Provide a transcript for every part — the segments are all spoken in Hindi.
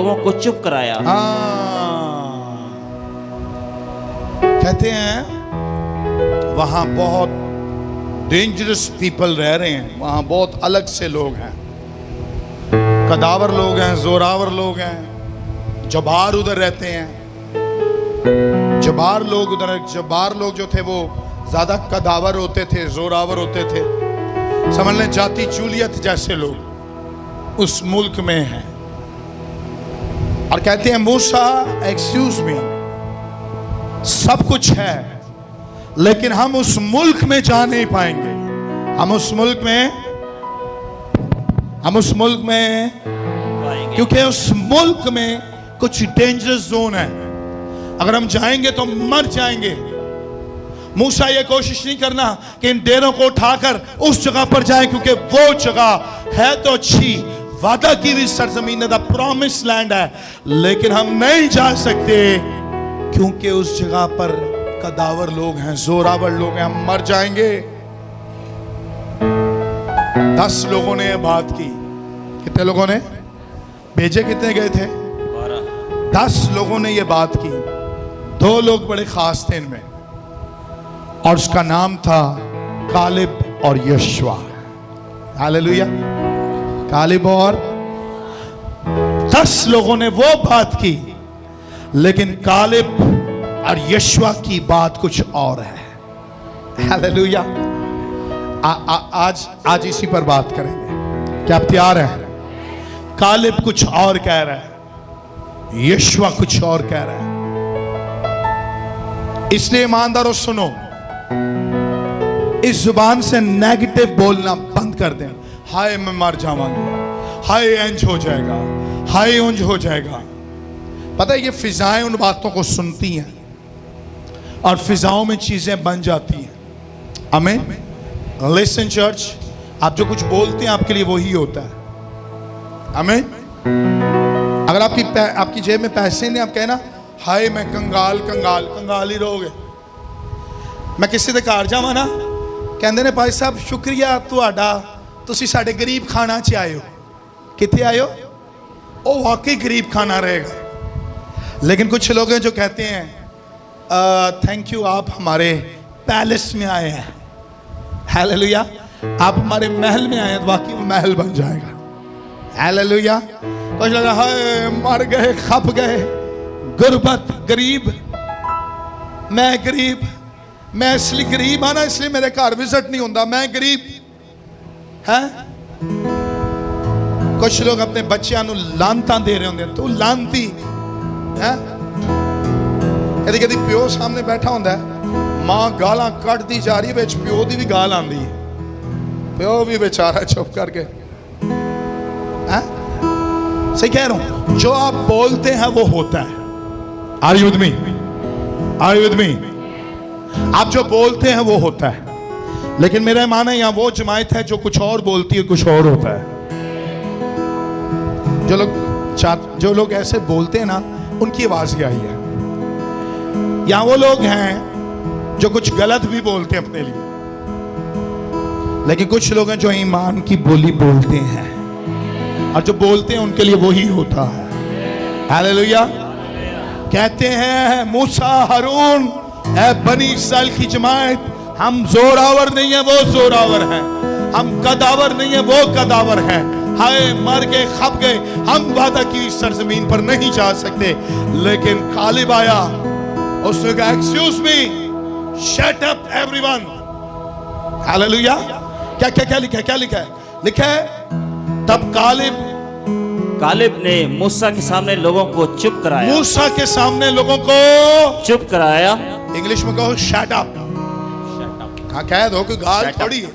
लोगों को चुप कराया। कहते हैं वहां बहुत डेंजरस पीपल रह रहे हैं, वहां बहुत अलग से लोग हैं, कदावर लोग हैं, जोरावर लोग हैं, जबार उधर रहते हैं। जबार लोग उधर, जबार लोग जो थे वो ज्यादा कदावर होते थे, जोरावर होते थे, समझ लें जाति चूलियत जैसे लोग उस मुल्क में हैं। और कहते हैं मूसा एक्सक्यूज मी, सब कुछ है लेकिन हम उस मुल्क में जा नहीं पाएंगे। हम उस मुल्क में क्योंकि उस मुल्क में कुछ डेंजरस जोन है, अगर हम जाएंगे तो मर जाएंगे। मूसा ये कोशिश नहीं करना कि इन डेरों को उठाकर उस जगह पर जाए, क्योंकि वो जगह है तो अच्छी, वादा की हुई सरजमीन द प्रॉमिस लैंड है, लेकिन हम नहीं जा सकते क्योंकि उस जगह पर कदावर लोग हैं, जोरावर लोग हैं, हम मर जाएंगे। 10 लोगों ने यह बात की। कितने लोगों ने भेजे? कितने गए थे? 10 लोगों ने यह बात की। 2 लोग बड़े खास थे इनमें, और उसका नाम था कालिब और यशवा। हालेलुया। कालिब और 10 लोगों ने वो बात की, लेकिन कालिब और यशवा की बात कुछ और है। हालेलुया। आज इसी पर बात करेंगे। क्या आप तैयार हैं? कालिब कुछ और कह रहा है, यशवा कुछ और कह रहा है। इसलिए ईमानदारों सुनो, इस जुबान से नेगेटिव बोलना बंद कर दें। हाय मैं मर जावांगी, हाय इंज हो जाएगा, हाय उंज हो जाएगा। पता है ये फिजाएं उन बातों को सुनती हैं और फिजाओं में चीजें बन जाती हैं। आमीन। लिसन चर्च, आप जो कुछ बोलते हैं आपके लिए वही होता है। आमीन। अगर आपकी जेब में पैसे नहीं, आप कहना हाय मैं कंगाल ही रहोगे। मैं किसी दे घर जावां ना, कहंदे ने भाई साहब शुक्रिया तुहाडा, तुसी साडे गरीब खाना च आए हो। कितने आए हो? ओ वाकई गरीब खाना रहेगा। लेकिन कुछ लोग हैं जो कहते हैं थैंक यू, आप हमारे पैलेस में आए हैं। हालेलुया। आप हमारे महल में आए हैं, वाकई वो महल बन जाएगा। हालेलुया। कुछ लगा हाय मर गए, खप गए, गुर्बत, गरीब, मैं इसलिए गरीब हाँ ना, इसलिए मेरे घर विजिट नहीं होता, मैं गरीब है। कुछ लोग अपने बच्चों को लानता दे रहे होंगे, तू लानती है। कदी कदी प्यो सामने बैठा होंदा है, मां गालां कटदी जा रही है, प्यो दी भी गाल आंदी है, प्यो भी बेचारा चुप करके है। सही कह रहा हूं, जो आप बोलते हैं वो होता है। Are you with me? Are you with me? आप जो बोलते हैं वो होता है। लेकिन मेरा मानना है यहां वो जमात है जो कुछ और बोलती है, कुछ और होता है। जो लोग ऐसे बोलते हैं ना, उनकी आवाज क्या आई है। यहां वो लोग हैं जो कुछ गलत भी बोलते हैं अपने लिए, लेकिन कुछ लोग हैं जो ईमान की बोली बोलते हैं, और जो बोलते हैं उनके लिए वही होता है। हालेलुया। कहते हैं मूसा हारून, ऐ बनी इस्राएल की जमात, हम जोरावर नहीं है, वो जोरावर है, हम कदावर नहीं है, वो कदावर है। हाय मर गए, खप गए, हम वादा की सरजमीन पर नहीं जा सकते। लेकिन कालिब आया, उसने कहा excuse me, shut up everyone. Hallelujah. क्या लिखा है? लिखा है तब कालिब ने मूसा के सामने लोगों को चुप कराया। मूसा के सामने लोगों को चुप कराया। इंग्लिश में कहो शट अप। हाँ कह दो कि गाल थोड़ी है,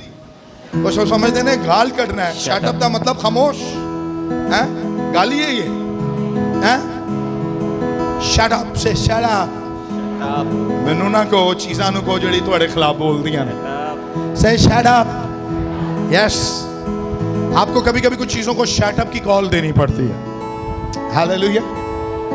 वो सब समझते हैं गाल कटना है। शट अप का मतलब खामोश है, गाली है ये है। शट अप से शट अप मैनू ना कहो, चीज़ां नू कहो जिहड़ी तुहाडे खिलाफ बोलदियां ने। से शट अप। यस, आपको कभी कभी कुछ चीजों को शट अप की कॉल देनी पड़ती है। हालेलुया।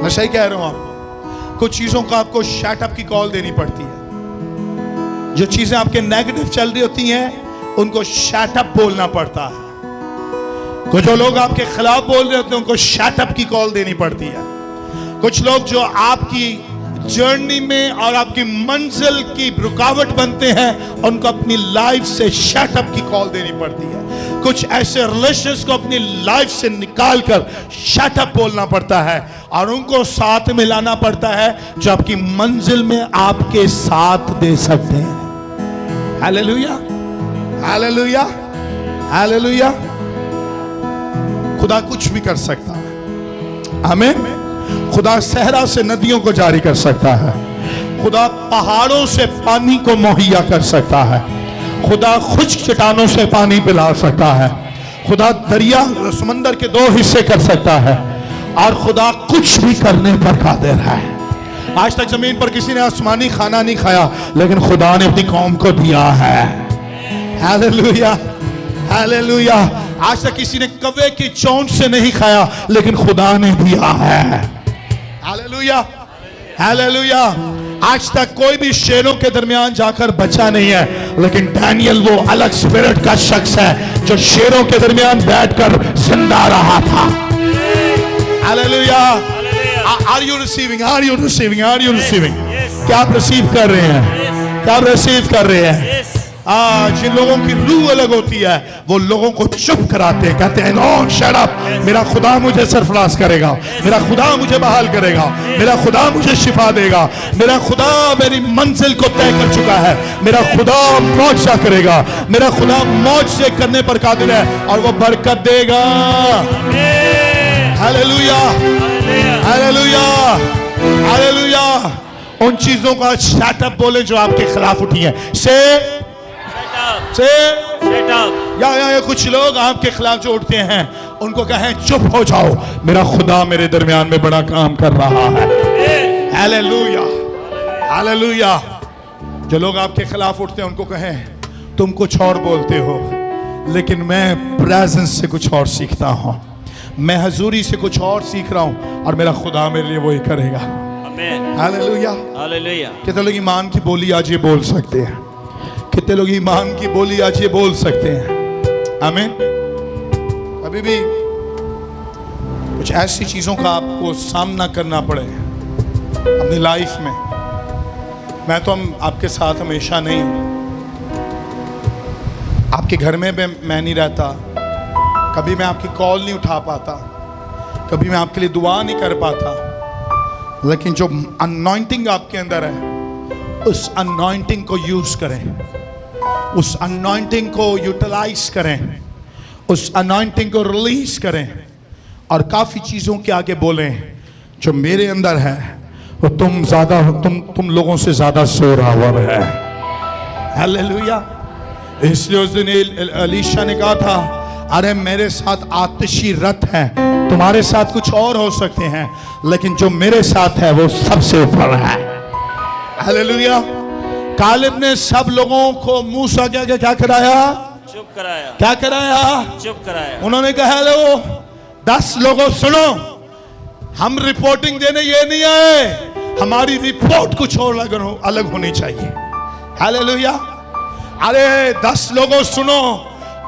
मैं सही कह रहा हूं आपको, कुछ चीजों को आपको शट अप की कॉल देनी पड़ती है। जो चीजें आपके नेगेटिव चल रही होती हैं उनको शट अप बोलना पड़ता है। कुछ जो लोग आपके खिलाफ बोल रहे होते हैं उनको शटअप की कॉल देनी पड़ती है। कुछ लोग जो आपकी जर्नी में और आपकी मंजिल की रुकावट बनते हैं उनको अपनी लाइफ से शटअप की कॉल देनी पड़ती है। कुछ ऐसे रिलेशंस को अपनी लाइफ से निकालकर शटअप बोलना पड़ता है और उनको साथ में लाना पड़ता है जो आपकी मंजिल में आपके साथ दे सकते हैं। Hallelujah, hallelujah, hallelujah. खुदा कुछ भी कर सकता है। आमीन। खुदा सहरा से नदियों को जारी कर सकता है। खुदा पहाड़ों से पानी को मुहैया कर सकता है। खुदा खुश्क चट्टानों से पानी पिला सकता है। खुदा दरिया समंदर के 2 हिस्से कर सकता है और खुदा कुछ भी करने पर कादिर है। आज तक जमीन पर किसी ने आसमानी खाना नहीं खाया, लेकिन खुदा ने अपनी कौम को दिया है। Hallelujah, hallelujah. आज तक किसी ने कौवे की चोंच से नहीं खाया, लेकिन खुदा ने दिया है। Hallelujah, hallelujah. आज तक कोई भी शेरों के दरमियान जाकर बचा नहीं है, लेकिन डैनियल वो अलग स्पिरिट का शख्स है जो शेरों के दरमियान बैठकर जिंदा रहा था। Hallelujah. Are you receiving? Are you receiving? Are you receiving? क्या आप रिसीव कर रहे हैं? क्या आप रिसीव कर रहे हैं? जिन लोगों की रूह अलग होती है वो लोगों को चुप कराते हैं, कहते हैं नो शट अप। मेरा खुदा मुझे सरफराज करेगा, मेरा खुदा मुझे बहाल करेगा, मेरा खुदा मुझे शिफा देगा, मेरा खुदा मेरी मंजिल को तय कर चुका है, मेरा खुदा मौजज़ा करेगा, मेरा खुदा मौजज़े करने पर कादिर है और वो बरकत देगा। Hallelujah, hallelujah, hallelujah. उन चीजों का शट अप बोले जो आपके खिलाफ उठी है। या कुछ लोग आपके खिलाफ जो उठते हैं उनको कहें चुप हो जाओ, मेरा खुदा मेरे दरमियान में बड़ा काम कर रहा है। Hallelujah, hallelujah. जो लोग आपके खिलाफ उठते हैं उनको कहें तुम कुछ और बोलते हो, लेकिन मैं प्रेजेंस से कुछ और सीखता हूं, मैं हजूरी से कुछ और सीख रहा हूं और मेरा खुदा मेरे लिए वही करेगा। Hallelujah, hallelujah. कितने लोग ईमान की बोली आज ये बोल सकते हैं? कितने लोग ईमान की बोली आज ये बोल सकते हैं? आमीन। अभी भी कुछ ऐसी चीजों का आपको सामना करना पड़े अपनी लाइफ में। मैं तो आपके साथ हमेशा नहीं हूं, आपके घर में भी मैं नहीं रहता, कभी मैं आपकी कॉल नहीं उठा पाता, कभी मैं आपके लिए दुआ नहीं कर पाता, लेकिन जो अनॉइंटिंग आपके अंदर है उस अनॉइंटिंग को यूज करें, उस अनॉइंटिंग को यूटिलाइज करें, उस अनॉइंटिंग को रिलीज करें और काफी चीजों के आगे बोलें जो मेरे अंदर है वो तुम लोगों से ज्यादा जोरावर है। हालेलुया। इसलिए उस दिन एलीशा ने कहा था अरे मेरे साथ आतिशी रथ है, तुम्हारे साथ कुछ और हो सकते हैं, लेकिन जो मेरे साथ है वो सबसे ऊपर है। हालेलुया। कालिब ने सब लोगों को मूसा क्या कराया? चुप कराया। क्या कराया? चुप कराया। उन्होंने कहा लो 10 लोगों सुनो, हम रिपोर्टिंग देने ये नहीं आए, हमारी रिपोर्ट कुछ और अलग होनी चाहिए। हालेलुया। अरे 10 लोगों सुनो,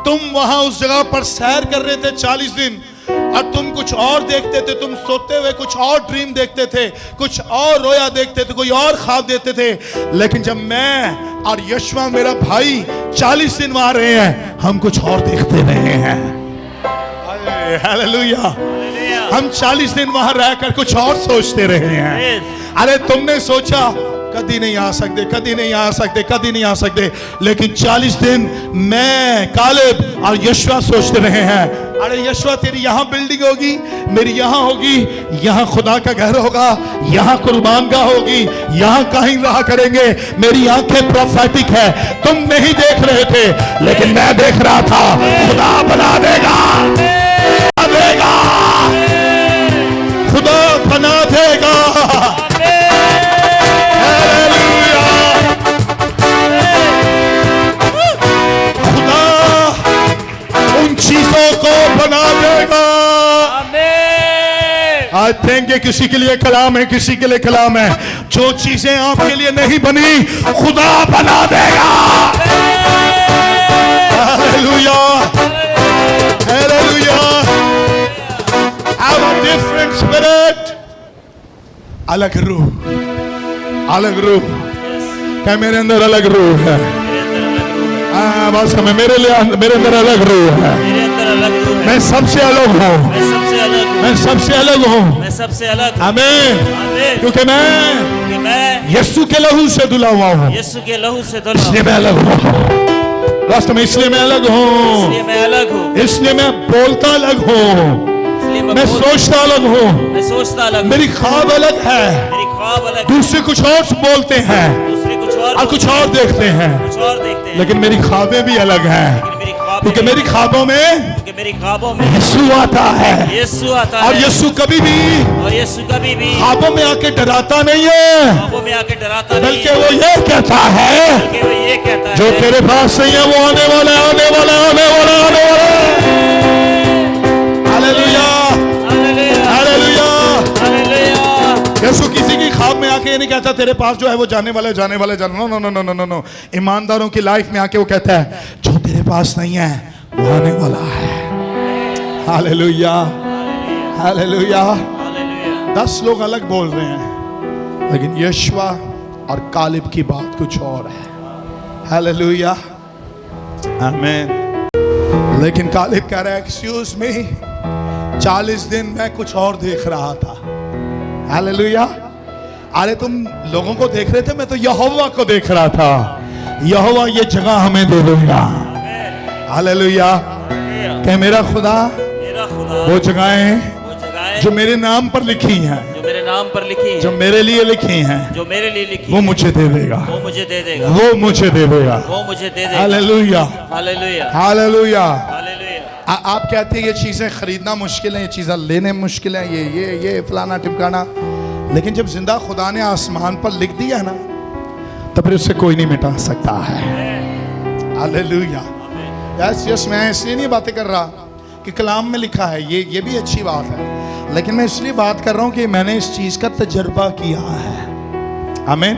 तुम वहां उस जगह पर सैर कर रहे थे 40 दिन और तुम कुछ और देखते थे, तुम सोते हुए कुछ और ड्रीम देखते थे, कुछ और रोया देखते थे, कोई और ख्वाब देखते थे, लेकिन जब मैं और यशवा मेरा भाई 40 दिन वहां रहे हैं, हम कुछ और देखते रहे हैं। हालेलुया। हम 40 दिन वहां रहकर कुछ और सोचते रहे हैं। अरे तुमने सोचा कभी नहीं आ सकते, कभी नहीं आ सकते, कभी नहीं आ सकते, लेकिन 40 दिन मैं, कालिब और यशवा सोचते रहे हैं अरे यशवा तेरी यहां बिल्डिंग होगी, मेरी यहां होगी, यहां खुदा का घर होगा, यहां कुर्बानगाह होगी, यहां कहीं रहा करेंगे। मेरी आंखें प्रोफेटिक है, तुम नहीं देख रहे थे लेकिन मैं देख रहा था। खुदा बना देगा, देगा, खुदा बना देगा। चीजों को बना देगा। आज थिंक ये किसी के लिए कलाम है, किसी के लिए कलाम है। जो चीजें आपके लिए नहीं बनी खुदा बना देगा। Hallelujah, Hallelujah. Have a different spirit. अलग रूह, अलग रूह। क्या मेरे अंदर अलग रूह है? बस हमें मेरे अंदर अलग रूह है। मैं सबसे अलग हूँ। मैं सबसे अलग हूँ। मैं सबसे अलग। आमीन। क्योंकि मैं यीशु के लहू से धुला हुआ हूँ। यीशु के लहू से धुला। इसलिए मैं अलग हूँ। रास्ते में इसलिए मैं अलग हूँ। इसलिए मैं अलग हूँ। इसलिए मैं बोलता अलग हूँ। मैं सोचता अलग हूँ। मैं सोचता अलग। मेरी ख्वाब अलग है। मेरी ख्वाब अलग। दूसरे कुछ और बोलते हैं। दूसरे कुछ और कुछ और देखते हैं। कुछ और देखते हैं। लेकिन मेरी ख्वाबें भी अलग हैं। क्योंकि मेरी ख्वाबों में यीशु आता है। यीशु आता है। और यीशु कभी भी ख्वाबों में आके डराता नहीं है। ख्वाबों में आके डराता नहीं, बल्कि वो ये कहता है जो तेरे पास नहीं है वो आने वाला है, आने वाला है, आने वाला है, आने वाला है। Hallelujah, hallelujah, hallelujah. यीशु किसी की ख्वाब में आके ये नहीं कहता तेरे पास जो है वो जाने वाला है, जाने वाला है, जाने। No no no no no no. ईमानदारों की लाइफ में आके वो कहता है जो तेरे पास नहीं है वो आने वाला है। Hallelujah, hallelujah. 10 लोग अलग बोल रहे हैं, लेकिन यशवा और कालिब की बात कुछ और है। हालेलुया, आमीन। लेकिन कालिब कह रहा है एक्सक्यूज मी, 40 दिन मैं कुछ और देख रहा था। हालेलुया। अरे तुम लोगों को देख रहे थे, मैं तो यहोवा को देख रहा था। यहोवा ये जगह हमें दे देगा। हालेलुया। क्या मेरा खुदा वो जगहें जो मेरे नाम पर लिखी हैं, जो मेरे नाम पर लिखी हैं, जो मेरे लिए लिखी हैं, जो मेरे लिए लिखी, वो मुझे दे देगा। वो मुझे दे देगा। वो मुझे दे देगा। वो मुझे दे देगा। Hallelujah, hallelujah, hallelujah. हालेलुया। आप कहते हैं ये चीजें खरीदना मुश्किल है, ये चीजें लेने मुश्किल है, ये फलाना टिमकाना, लेकिन जब जिंदा खुदा ने आसमान पर लिख दिया ना, तो फिर उससे कोई नहीं मिटा सकता है। हालेलुया। यस, मैं इसलिए नहीं बातें कर रहा कि कलाम में लिखा है, ये भी अच्छी बात है, लेकिन मैं इसलिए बात कर रहा हूं कि मैंने इस चीज का तजर्बा किया है। आमीन।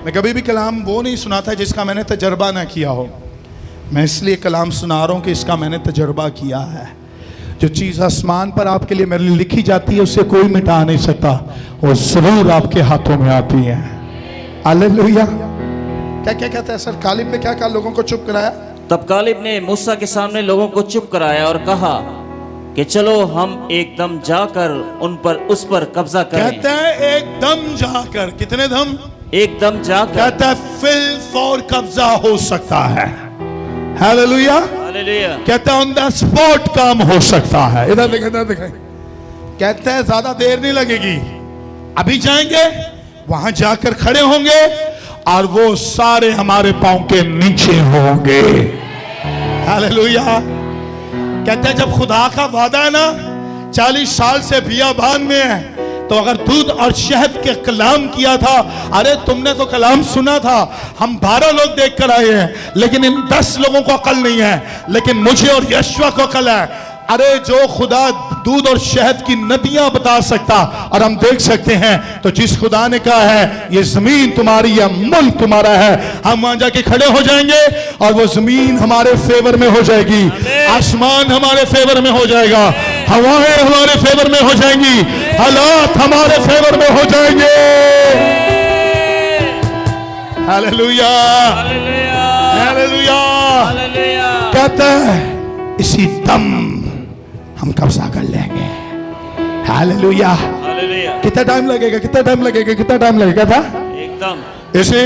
मैं कभी भी कलाम वो नहीं सुनाता जिसका मैंने तजर्बा ना किया हो। मैं इसलिए कलाम सुना रहा हूं कि इसका मैंने तजर्बा किया है। जो चीज़ आसमान पर आपके लिए मेरे लिए लिखी जाती है उससे कोई मिटा नहीं सकता, वो जरूर आपके हाथों में आती है। हालेलुया। क्या क्या कहता है सर? कालिब ने क्या कहा? लोगों को चुप कराया। तब कालिब ने मूसा के सामने लोगों को चुप कराया और कहा कि चलो हम एकदम जाकर उस पर कब्जा करें। कहता है एकदम जाकर। कितने दम? एकदम जाकर। कहता है फिल फॉर कब्जा हो सकता है। Hallelujah, hallelujah. कहता है ऑन द स्पॉट काम हो सकता है। इधर देखें, इधर देखें। कहता है ज्यादा देर नहीं लगेगी, अभी जाएंगे, वहां जाकर खड़े होंगे और वो सारे हमारे पांव के नीचे होंगे। हालेलुया। कहता है जब खुदा का वादा है ना, 40 साल से बियाबान में है, तो अगर दूध और शहद के कलाम किया था, अरे तुमने तो कलाम सुना था, हम 12 लोग देख कर आए हैं, लेकिन इन 10 लोगों को अकल नहीं है, लेकिन मुझे और यशवा को अकल है। अरे जो खुदा दूध और शहद की नदियां बता सकता और हम देख सकते हैं, तो जिस खुदा ने कहा है ये जमीन तुम्हारी है, मुल्क तुम्हारा है, हम वहां जाके खड़े हो जाएंगे और वो जमीन हमारे फेवर में हो जाएगी, आसमान हमारे फेवर में हो जाएगा, हवाएं हमारे फेवर में हो जाएंगी, हालात हमारे फेवर में हो जाएंगे। Hallelujah, hallelujah. कहता है इसी दम हम कब्जा कर लेंगे। Hallelujah, hallelujah. कितना टाइम लगेगा? कितना टाइम लगेगा? कितना टाइम लगेगा था? एकदम। इसी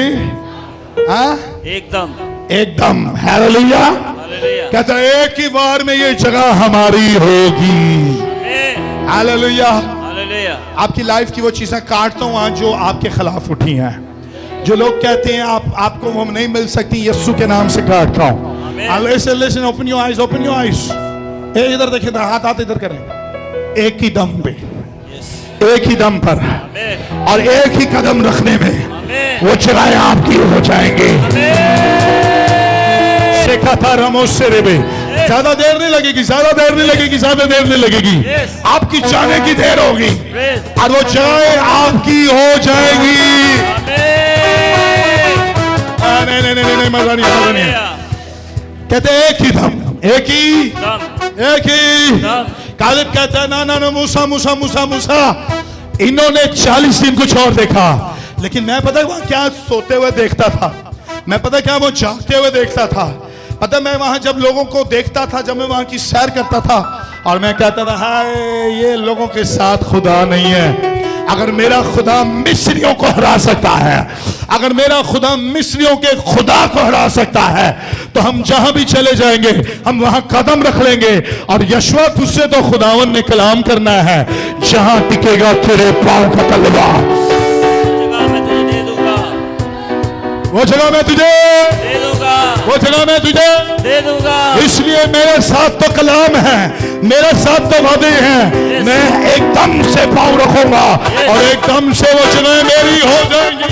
एकदम, एकदम। हालेलुया। हालेलुया। कहता है एक ही बार में ये जगह हमारी होगी। Hallelujah, hallelujah. आपकी लाइफ की वो चीजें काटता हूं आज जो आपके खिलाफ उठी हैं, जो लोग कहते हैं आपको वो नहीं मिल सकती, यीशु के नाम से काटता हूं। Listen, open your eyes, open your eyes. इधर देखिए, हाथ इधर करें। एक ही दम पे, एक ही दम पर और एक ही कदम रखने में वो जगहें आपकी हो जाएंगे। शेखा था रमोस से रेबे। ज्यादा देर नहीं लगेगी, ज्यादा देर नहीं लगेगी, ज्यादा देर नहीं लगेगी। आपकी जाने की देर होगी और वो जगहें आपकी हो जाएगी। नहीं, मजा नहीं। कहते एक ही दम, एक ही दम, एक ही। कालिब कहता है ना ना ना मूसा मूसा मूसा मूसा। इन्होंने 40 दिन कुछ और देखा, लेकिन मैं पता है वहां क्या सोते हुए देखता था, मैं पता क्या वो जागते हुए देखता था। पता मैं वहां जब लोगों को देखता था, जब मैं वहां की सैर करता था, और मैं कहता था हाय ये लोगों के साथ खुदा नहीं है। अगर मेरा खुदा मिस्रियों को हरा सकता है, अगर मेरा खुदा मिस्रियों के खुदा को हरा सकता है, तो हम जहां भी चले जाएंगे हम वहां कदम रख लेंगे। और यशवा तुझसे तो खुदावन ने कलाम करना है, जहां टिकेगा तेरे पांव का तलवा, वो जगह मैं तुझे दे दूंगा, वो जगह मैं तुझे दे दूंगा। इसलिए मेरे साथ तो कलाम है, मेरे साथ तो वादे हैं। मैं एकदम से पाँव रखूंगा और एकदम से वो जगह मेरी हो जाएंगी।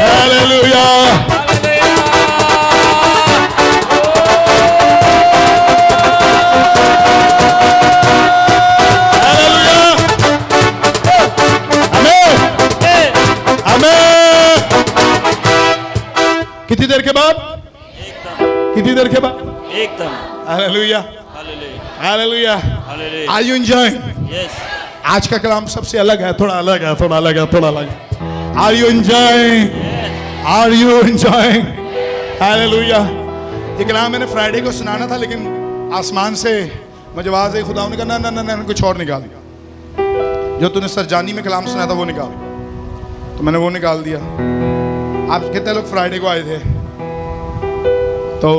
हालेलुया। कितनी देर के बाद? कितनी देर के बाद? एकदम। Hallelujah hallelujah. Are you enjoying? Yes. आज का कलाम सबसे अलग है, थोड़ा अलग है, थोड़ा अलग है, थोड़ा अलग है। Are you enjoying? Are you enjoying? Hallelujah. ये कलाम मैंने फ्राइडे को सुनाना था, लेकिन आसमान से मुझे आवाज आई, खुदा ने कहा ना ना ना ना कुछ और निकाल, जो तूने सरजानी में कलाम सुना था वो निकाल। तो मैंने वो निकाल दिया। आप कितने लोग फ्राइडे को आए थे? तो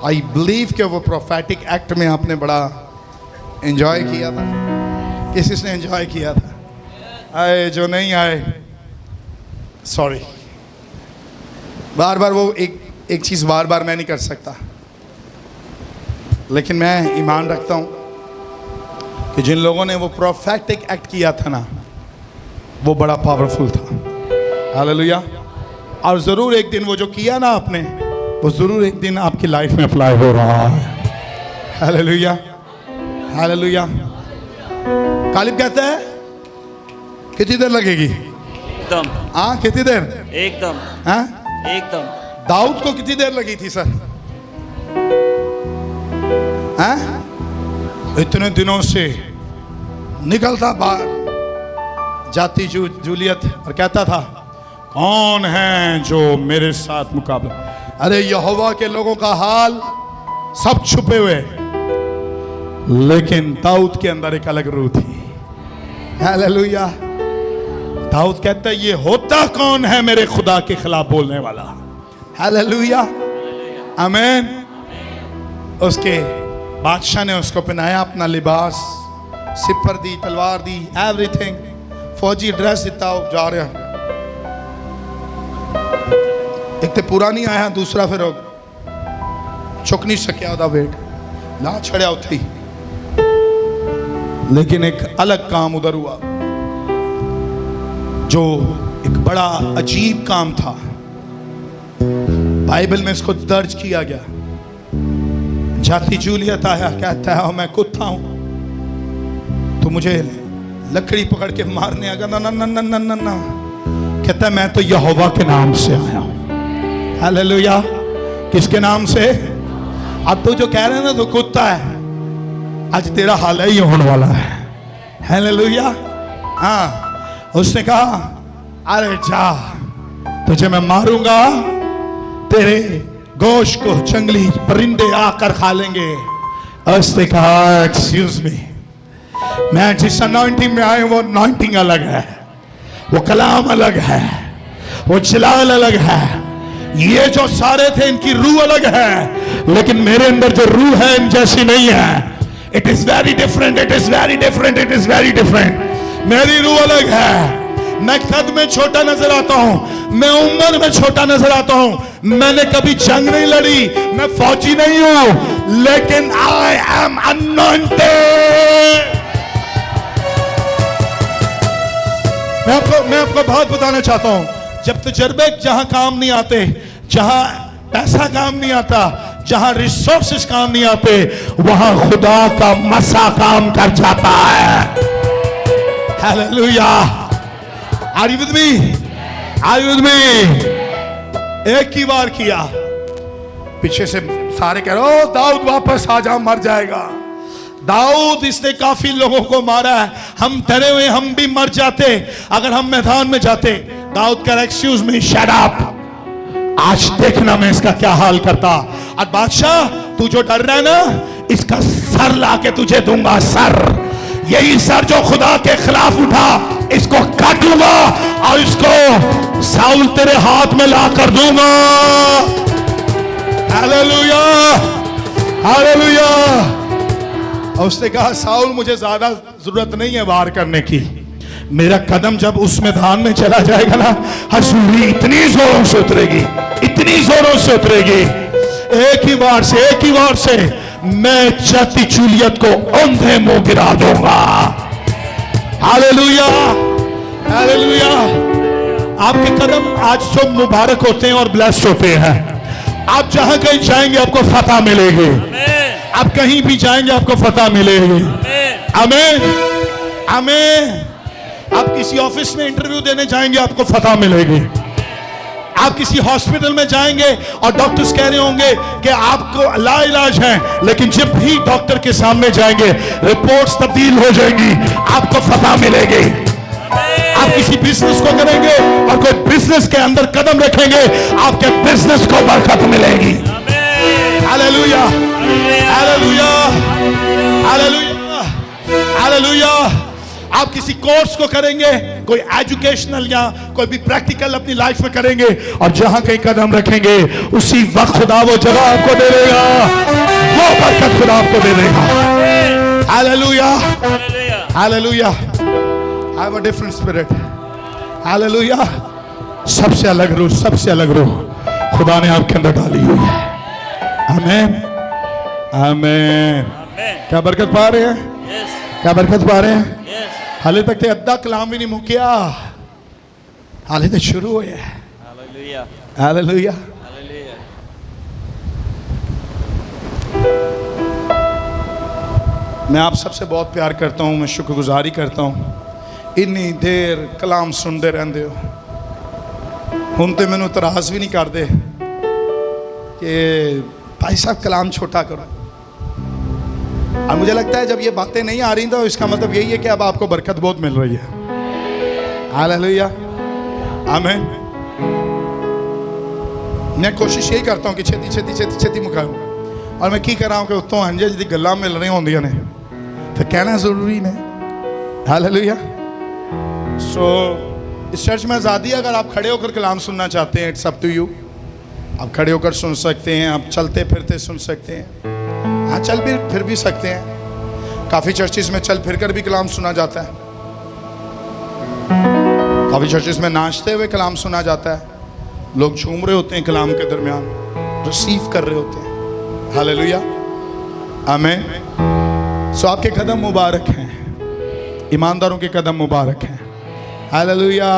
आई बिलीव कि वो प्रोफेटिक एक्ट में आपने बड़ा एंजॉय किया था। किसने एंजॉय किया था? आए जो नहीं आए सॉरी। बार बार वो एक चीज़ बार बार मैं नहीं कर सकता, लेकिन मैं ईमान रखता हूँ कि जिन लोगों ने वो प्रोफेटिक एक्ट किया था ना, वो बड़ा पावरफुल था। हालेलुया। और ज़रूर एक दिन वो जो किया ना आपने, वो ज़रूर एक दिन आपकी लाइफ में अप्लाई हो रहा है। Hallelujah hallelujah. कालिब कहता है कितनी देर लगेगी? एकदम। हाँ कितनी देर? एकदम। हाँ एकदम। दाऊद को कितनी देर लगी थी सर? हाँ इतने दिनों से निकलता बाहर जाती जूलियत और कहता था कौन है जो मेरे साथ मुकाबला। अरे यहोवा के लोगों का हाल सब छुपे हुए, लेकिन दाऊद के अंदर एक अलग रूह थी। हालेलुया। दाऊद कहता है ये होता कौन है मेरे खुदा के खिलाफ बोलने वाला। हालेलुया आमीन। उसके बादशाह ने उसको पहनाया अपना लिबास, सिपर दी, तलवार दी, एवरीथिंग, फौजी ड्रेस दिता, जा रहा। एक तो पूरा नहीं आया, दूसरा फिर चुक नहीं सकिया ਉਹਦਾ वेट ना छड़िया उथे ही। लेकिन एक अलग काम उधर हुआ जो एक बड़ा अजीब काम था। बाइबल में इसको दर्ज किया गया। जाती जूलियत आया, कहता है मैं कुत्ता हूं, तो मुझे लकड़ी पकड़ के मारने आ गया। ना ना ना ना ना ना ना, कहता है मैं तो यहोवा के नाम से आया हूं। हालेलुया। किसके नाम से? अब तो जो कह रहे हैं ना तो कुत्ता है, आज तेरा हाल ही होने वाला है। हालेलुया। हाँ उसने कहा अरे जा, तुझे मैं मारूंगा, तेरे गोश्त को जंगली परिंदे आकर खा लेंगे। उसने कहा एक्सक्यूज मी, मैं जिस अनॉइंटिंग में आया वो अनॉइंटिंग अलग है, वो कलाम अलग है, वो जलाल अलग है। ये जो सारे थे इनकी रूह अलग है, लेकिन मेरे अंदर जो रूह है इन जैसी नहीं है। It is very different, it is very different, it is very different. मेरी रूह अलग है। मैं कद में छोटा नजर आता हूं, मैं उम्र में छोटा नजर आता हूं, मैंने कभी जंग नहीं लड़ी, मैं फौजी नहीं हूं, लेकिन आई एम अनॉइंटेड। मैं आपको बात बताना चाहता हूं, जब तजर्बे जहां काम नहीं आते, जहां पैसा काम नहीं आता, जहां रिसोर्सेस काम नहीं आते, वहां खुदा का मसा काम कर जाता है। Hallelujah. Are you with me? Are you with me? एक ही बार किया, पीछे से सारे कह रहे, ओ दाऊद वापस आ जा, मर जाएगा। दाऊद, इसने काफी लोगों को मारा है, हम डरे हुए, हम भी मर जाते अगर हम मैदान में जाते। दाऊद कह रहा, एक्सक्यूज मी, शट अप, आज देखना मैं इसका क्या हाल करता। और बादशाह, तू जो डर रहा है ना, इसका सर लाके तुझे दूंगा, सर, यही सर जो खुदा के खिलाफ उठा, इसको काटूंगा और इसको साउल तेरे हाथ में ला कर दूंगा। Hallelujah, hallelujah. और उसने कहा, साउल मुझे ज्यादा जरूरत नहीं है वार करने की, मेरा कदम जब उस मैदान में चला जाएगा ना, हजूरी इतनी जोरों से उतरेगी, इतनी जोरों से उतरेगी, एक ही वार से, एक ही वार से मैं जाति चूलियत को अंधे मुंह गिरा दूंगा। Hallelujah, hallelujah. आपके कदम आज तो मुबारक होते हैं और ब्लेस्ड होते हैं। आप जहां कहीं जाएंगे आपको फतह मिलेगी, आप कहीं भी जाएंगे आपको फतह मिलेगी। आमीन, आमीन। आप किसी ऑफिस में इंटरव्यू देने जाएंगे आपको फतह मिलेगी। आप किसी हॉस्पिटल में जाएंगे और डॉक्टर्स कह रहे होंगे कि आपको लाइलाज है, लेकिन जब भी डॉक्टर के सामने जाएंगे रिपोर्ट्स तब्दील हो जाएंगी, आपको फतह मिलेगी। आप किसी बिजनेस को करेंगे और कोई बिजनेस के अंदर कदम रखेंगे, आपके बिजनेस को बरकत मिलेगी। Hallelujah, hallelujah, hallelujah, hallelujah. आप किसी कोर्स को करेंगे, कोई एजुकेशनल या कोई भी प्रैक्टिकल अपनी लाइफ में करेंगे, और जहां कहीं कदम रखेंगे उसी वक्त खुदा वो जगह आपको दे देगा, वो बरकत खुदा आपको दे देगा। Hallelujah, hallelujah. I have a different spirit. Hallelujah. सबसे अलग रूह, सबसे अलग रूह खुदा ने आपके अंदर डाली हुई है। आमीन, आमीन। क्या बरकत पा रहे हैं? क्या बरकत पा रहे हैं? हाले तक अद्धा कलाम भी नहीं मुकिया, हाले तक शुरू हो है। Hallelujah, hallelujah. मैं आप सबसे बहुत प्यार करता हूं, मैं शुक्रगुजारी करता हूं, इन्नी देर कलाम सुनते रहते हो। हुण तो मैनू इतराज भी नहीं करते कि भाई साहब कलाम छोटा करो। और मुझे लगता है जब ये बातें नहीं आ रही तो इसका मतलब यही है कि अब आपको बरकत बहुत मिल रही है। हालेलुया, आमीन। मैं कोशिश यही करता हूँ कि छेती छेती छेती छेती मुकाऊं, और मैं की कर रहा हूँ कि उत्तों हंजे जी गल्लां मिल रही होंदियां ने फिर कहना जरूरी ने। हालेलुया। सो इस चर्च में आज़ादी, अगर आप खड़े होकर कलाम सुनना चाहते हैं, इट्स अप टू यू। आप खड़े होकर सुन सकते हैं, आप चलते फिरते सुन सकते हैं, हाँ चल भी फिर भी सकते हैं। काफ़ी चर्चिस में चल फिर कर भी कलाम सुना जाता है, काफ़ी चर्चिस में नाचते हुए कलाम सुना जाता है, लोग झूम रहे होते हैं कलाम के दरमियान, रिसीव कर रहे होते हैं। हालेलुया, आमीन। सो आपके कदम मुबारक हैं, ईमानदारों के कदम मुबारक हैं। हालेलुया,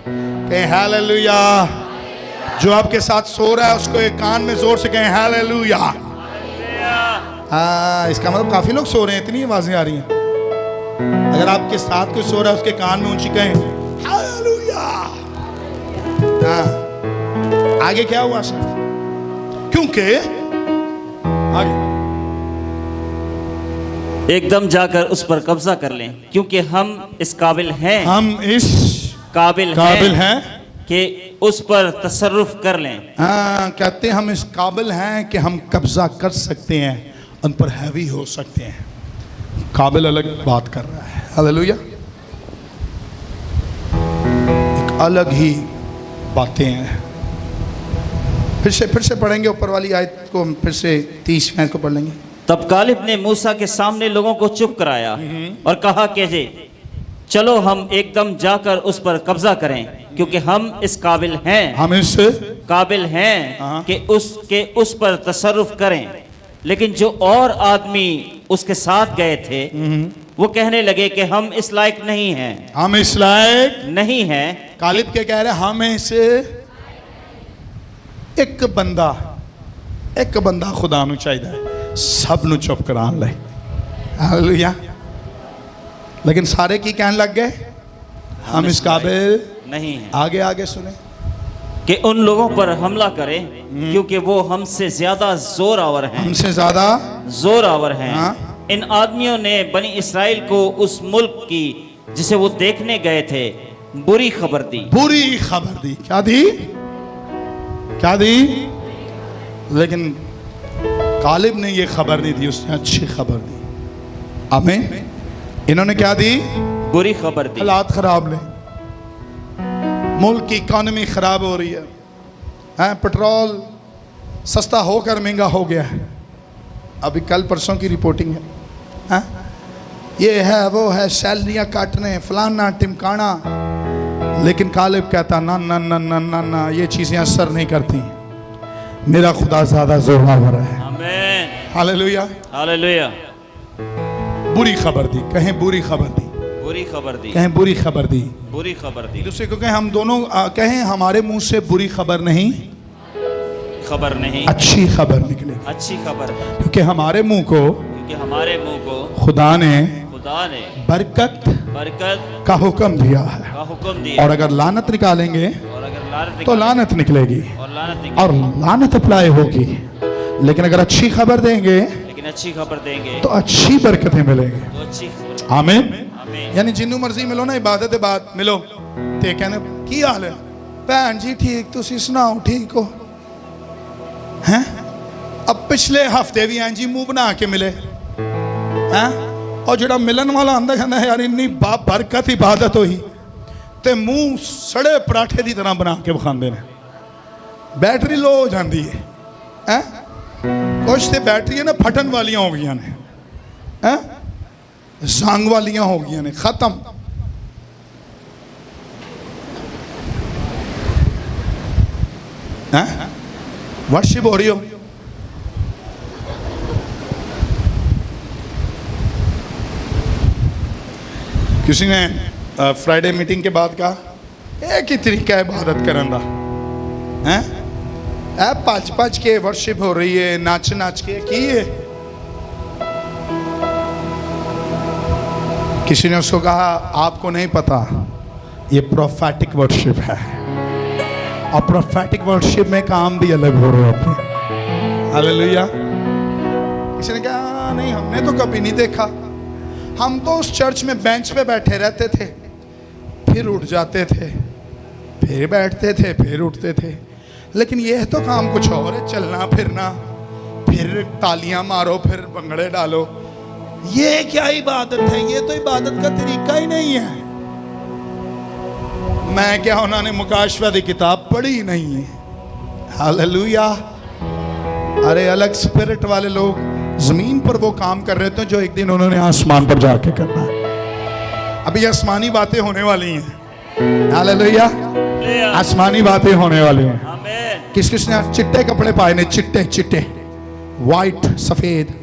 कहें हालेलुया। जो आपके साथ सो रहा है उसको एक कान में जोर से कहें हालेलुया। हाँ, इसका मतलब काफी लोग सो रहे हैं, इतनी आवाजें आ रही हैं। अगर आपके साथ कोई सो रहा है उसके कान में ऊंची कहें हालेलुया। हाँ, आगे क्या हुआ सर? क्योंकि आगे एकदम जाकर उस पर कब्जा कर लें, क्योंकि हम इस काबिल हैं, हम इस काबिल हैं कि उस पर तसर्रुफ कर लें। हाँ, कहते हैं हम इस काबिल हैं कि हम कब्जा कर सकते हैं, उन पर हैवी हो सकते हैं। काबिल अलग बात कर रहा है। हालेलुया, एक अलग ही बातें हैं। फिर से पढ़ेंगे ऊपर वाली आयत को, फिर से 30 आयत को पढ़ लेंगे। तब गालिब ने मूसा के सामने लोगों को चुप कराया और कहा कि चलो हम एकदम जाकर उस पर कब्जा करें, क्योंकि हम इस काबिल हैं, हम इस काबिल हैं कि उस पर तसर्रुफ करें। लेकिन जो और आदमी उसके साथ गए थे वो कहने लगे कि हम इस लायक नहीं हैं, हम इस लायक नहीं हैं। गालिब के कह रहे हम इसे एक बंदा खुदा नू चाहिए, सब नू चुप करान ले। हालेलुया। लेकिन सारे की कहने लग गए हम इस काबिल नहीं हैं। आगे सुने। कि उन लोगों पर हमला करें, क्योंकि वो हमसे ज्यादा जोर आवर हैं। हमसे ज्यादा जोर आवर हैं। हाँ। इन आदमियों ने बनी इसराइल को उस मुल्क की जिसे वो देखने गए थे बुरी खबर दी। बुरी खबर दी। क्या दी? क्या दी? लेकिन कालिब ने ये खबर नहीं दी, उसने अच्छी खबर दी। आमीन। इन्होंने क्या दी? बुरी खबर दी। हालात खराब ने, मुल्क की इकॉनमी खराब हो रही है, पेट्रोल सस्ता होकर महंगा हो गया है। अभी कल परसों की रिपोर्टिंग है, ये है वो है, सैलरियां काटने फलाना टिमकाना। लेकिन कालिब कहता ना ना ना ना ना ना, ये चीजें असर नहीं करती, मेरा खुदा ज्यादा जोरावर है। आमीन। हालेलुया। हालेलुया। बुरी खबर दी, कहें बुरी खबर दी, बुरी खबर दी, कहें बुरी खबर दी, बुरी खबर दी। दूसरे को कहें, हम दोनों कहें हमारे मुंह से बुरी खबर नहीं, खबर नहीं, अच्छी खबर निकले। अच्छी खबर, क्योंकि हमारे मुंह को, क्योंकि हमारे मुंह को खुदा ने बरकत का हुक्म दिया है। का हुक्म दिया। और अगर लानत निकालेंगे और अगर लानत तो लानत निकलेगी, और लानत अप्लाई होगी। लेकिन अगर अच्छी खबर देंगे, लेकिन अच्छी खबर देंगे तो अच्छी बरकतें मिलेंगी। तो अच्छी खबर। आमीन। यानी जिन्नू मर्जी मिलो ना, इबादत बाद मिलो ते कहने की हाल है भैन जी, ठीक, तुसी सुनाओ ठीक हो हैं? अब पिछले हफ्ते भी हैं जी मुंह बना के मिले हैं, और जो मिलन वाला आंदा कहना यार इन्नी बरकत इबादत हुई, ते मुंह सड़े पराठे की तरह बना के विखाते हैं। बैटरी लो हो जाती है, कुछ तो बैटरी ना फटन वालियां हो गई ने, जंग वालियां हो गई ने, खत्म। वर्शिप हो रही हो, किसी ने फ्राइडे मीटिंग के बाद कहा एक ही तरीका है इबादत करने का, है भज भज के वर्शिप हो रही है, नाच नाच के की है। किसी ने उसको कहा आपको नहीं पता ये प्रोफेटिक वर्शिप है, और प्रोफेटिक वर्शिप में काम भी अलग हो रहे होते हैं। हालेलुया। किसी ने कहा नहीं हमने तो कभी नहीं देखा, हम तो उस चर्च में बेंच पे बैठे रहते थे, फिर उठ जाते थे, फिर बैठते थे, फिर उठते थे। लेकिन यह तो काम कुछ और है, चलना फिरना, फिर तालियां मारो, फिर भंगड़े डालो। ये क्या इबादत है? ये तो इबादत का तरीका ही नहीं है। मैं क्या, उन्होंने मुकाशवा की किताब पढ़ी ही नहीं है। हालेलुया। अरे अलग स्पिरिट वाले लोग जमीन पर वो काम कर रहे थे जो एक दिन उन्होंने आसमान पर जाके करना है। अभी आसमानी बातें होने वाली हैं। हालेलुया। आसमानी बातें होने वाली हैं। किस किस ने चिट्टे कपड़े पाए ने? चिट्टे चिट्टे, वाइट सफेद।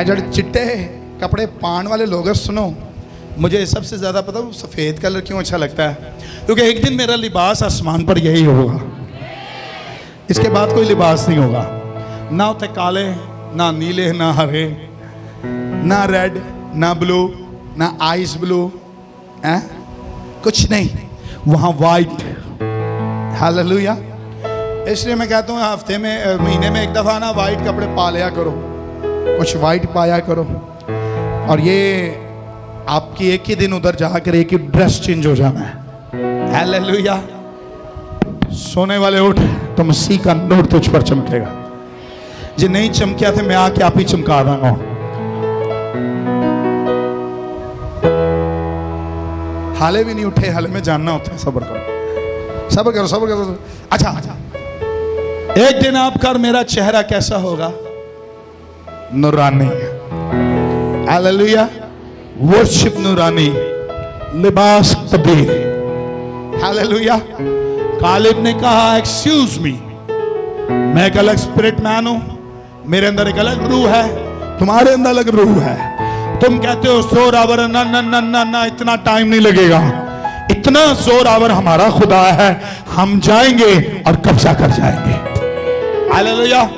जड़े चिट्टे कपड़े पान वाले लोग सुनो, मुझे सबसे ज्यादा पता वो सफेद कलर क्यों अच्छा लगता है, क्योंकि एक दिन मेरा लिबास आसमान पर यही होगा, इसके बाद कोई लिबास नहीं होगा। ना उते काले, ना नीले, ना हरे, ना रेड, ना ब्लू, ना आइस ब्लू, कुछ नहीं, वहां वाइट। हालेलुया। इसलिए मैं कहता हूँ हफ्ते में, महीने में एक दफा ना वाइट कपड़े पा लिया करो, कुछ वाइट पाया करो, और ये आपकी एक ही दिन उधर जाकर एक ही ड्रेस चेंज हो जाना है। हालेलुया। सोने वाले उठ, तो मसीह का नूर तुझ पर चमकेगा। जो नहीं चमकिया थे मैं आके आप ही चमका दूंगा। हाले भी नहीं उठे, हाले में जानना होता है। सब्र करो, सब्र करो, सब्र करो। अच्छा, एक दिन आपका और मेरा चेहरा कैसा होगा? नूरानी। हालेलुया। वर्शिप नूरानी, लिबास तब्दील। हालेलुया। कालिब ने कहा एक्सक्यूज मी, मैं एक अलग स्पिरिट मैन हूं, मेरे अंदर एक अलग रूह है, तुम्हारे अंदर अलग रूह है। तुम कहते हो जोर आवर, ना ना ना ना ना, इतना टाइम नहीं लगेगा, इतना जोर आवर हमारा खुदा है, हम जाएंगे और कब्जा कर जाएंगे। हालेलुया।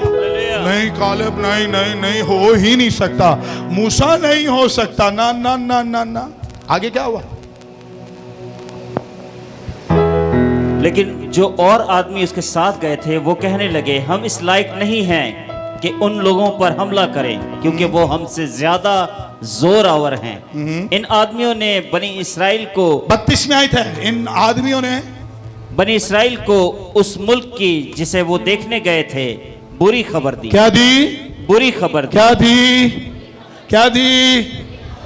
नहीं कालिब, नहीं नहीं नहीं, हो ही नहीं सकता। मूसा नहीं हो सकता, ना ना ना ना ना। आगे क्या हुआ? लेकिन जो और आदमी उसके साथ गए थे वो कहने लगे, हम इस लायक नहीं हैं कि उन लोगों पर हमला करें, क्योंकि वो हमसे ज्यादा जोर आवर हैं। इन आदमियों ने बनी इसराइल को 32 में आयत है, इन आदमियों ने बनी इसराइल को उस मुल्क की जिसे वो देखने गए थे बुरी खबर दी। क्या दी? बुरी खबर दी। क्या दी? क्या दी?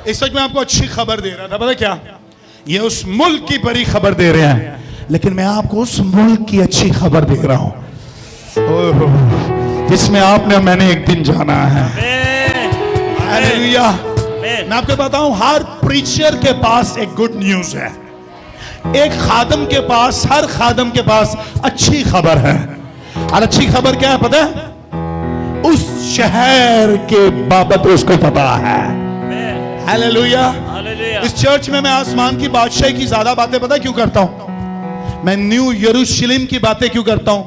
इस वक्त मैं आपको अच्छी खबर दे रहा था, पता क्या? ये उस मुल्क की बड़ी खबर दे रहे हैं, लेकिन मैं आपको उस मुल्क की अच्छी खबर दे रहा हूं जिसमें आपने मैंने एक दिन जाना है। हालेलुया। मैं आपको बताऊं, हर प्रीचर के पास एक गुड न्यूज है। एक खादम के पास, हर खादम के पास अच्छी खबर है। और अच्छी खबर क्या है पता है? उस शहर के बाबत उसको पता है। हालेलुया। इस चर्च में मैं आसमान की बादशाही की ज्यादा बातें पता क्यों करता हूं? मैं न्यू यरूशलेम की बातें क्यों करता हूं?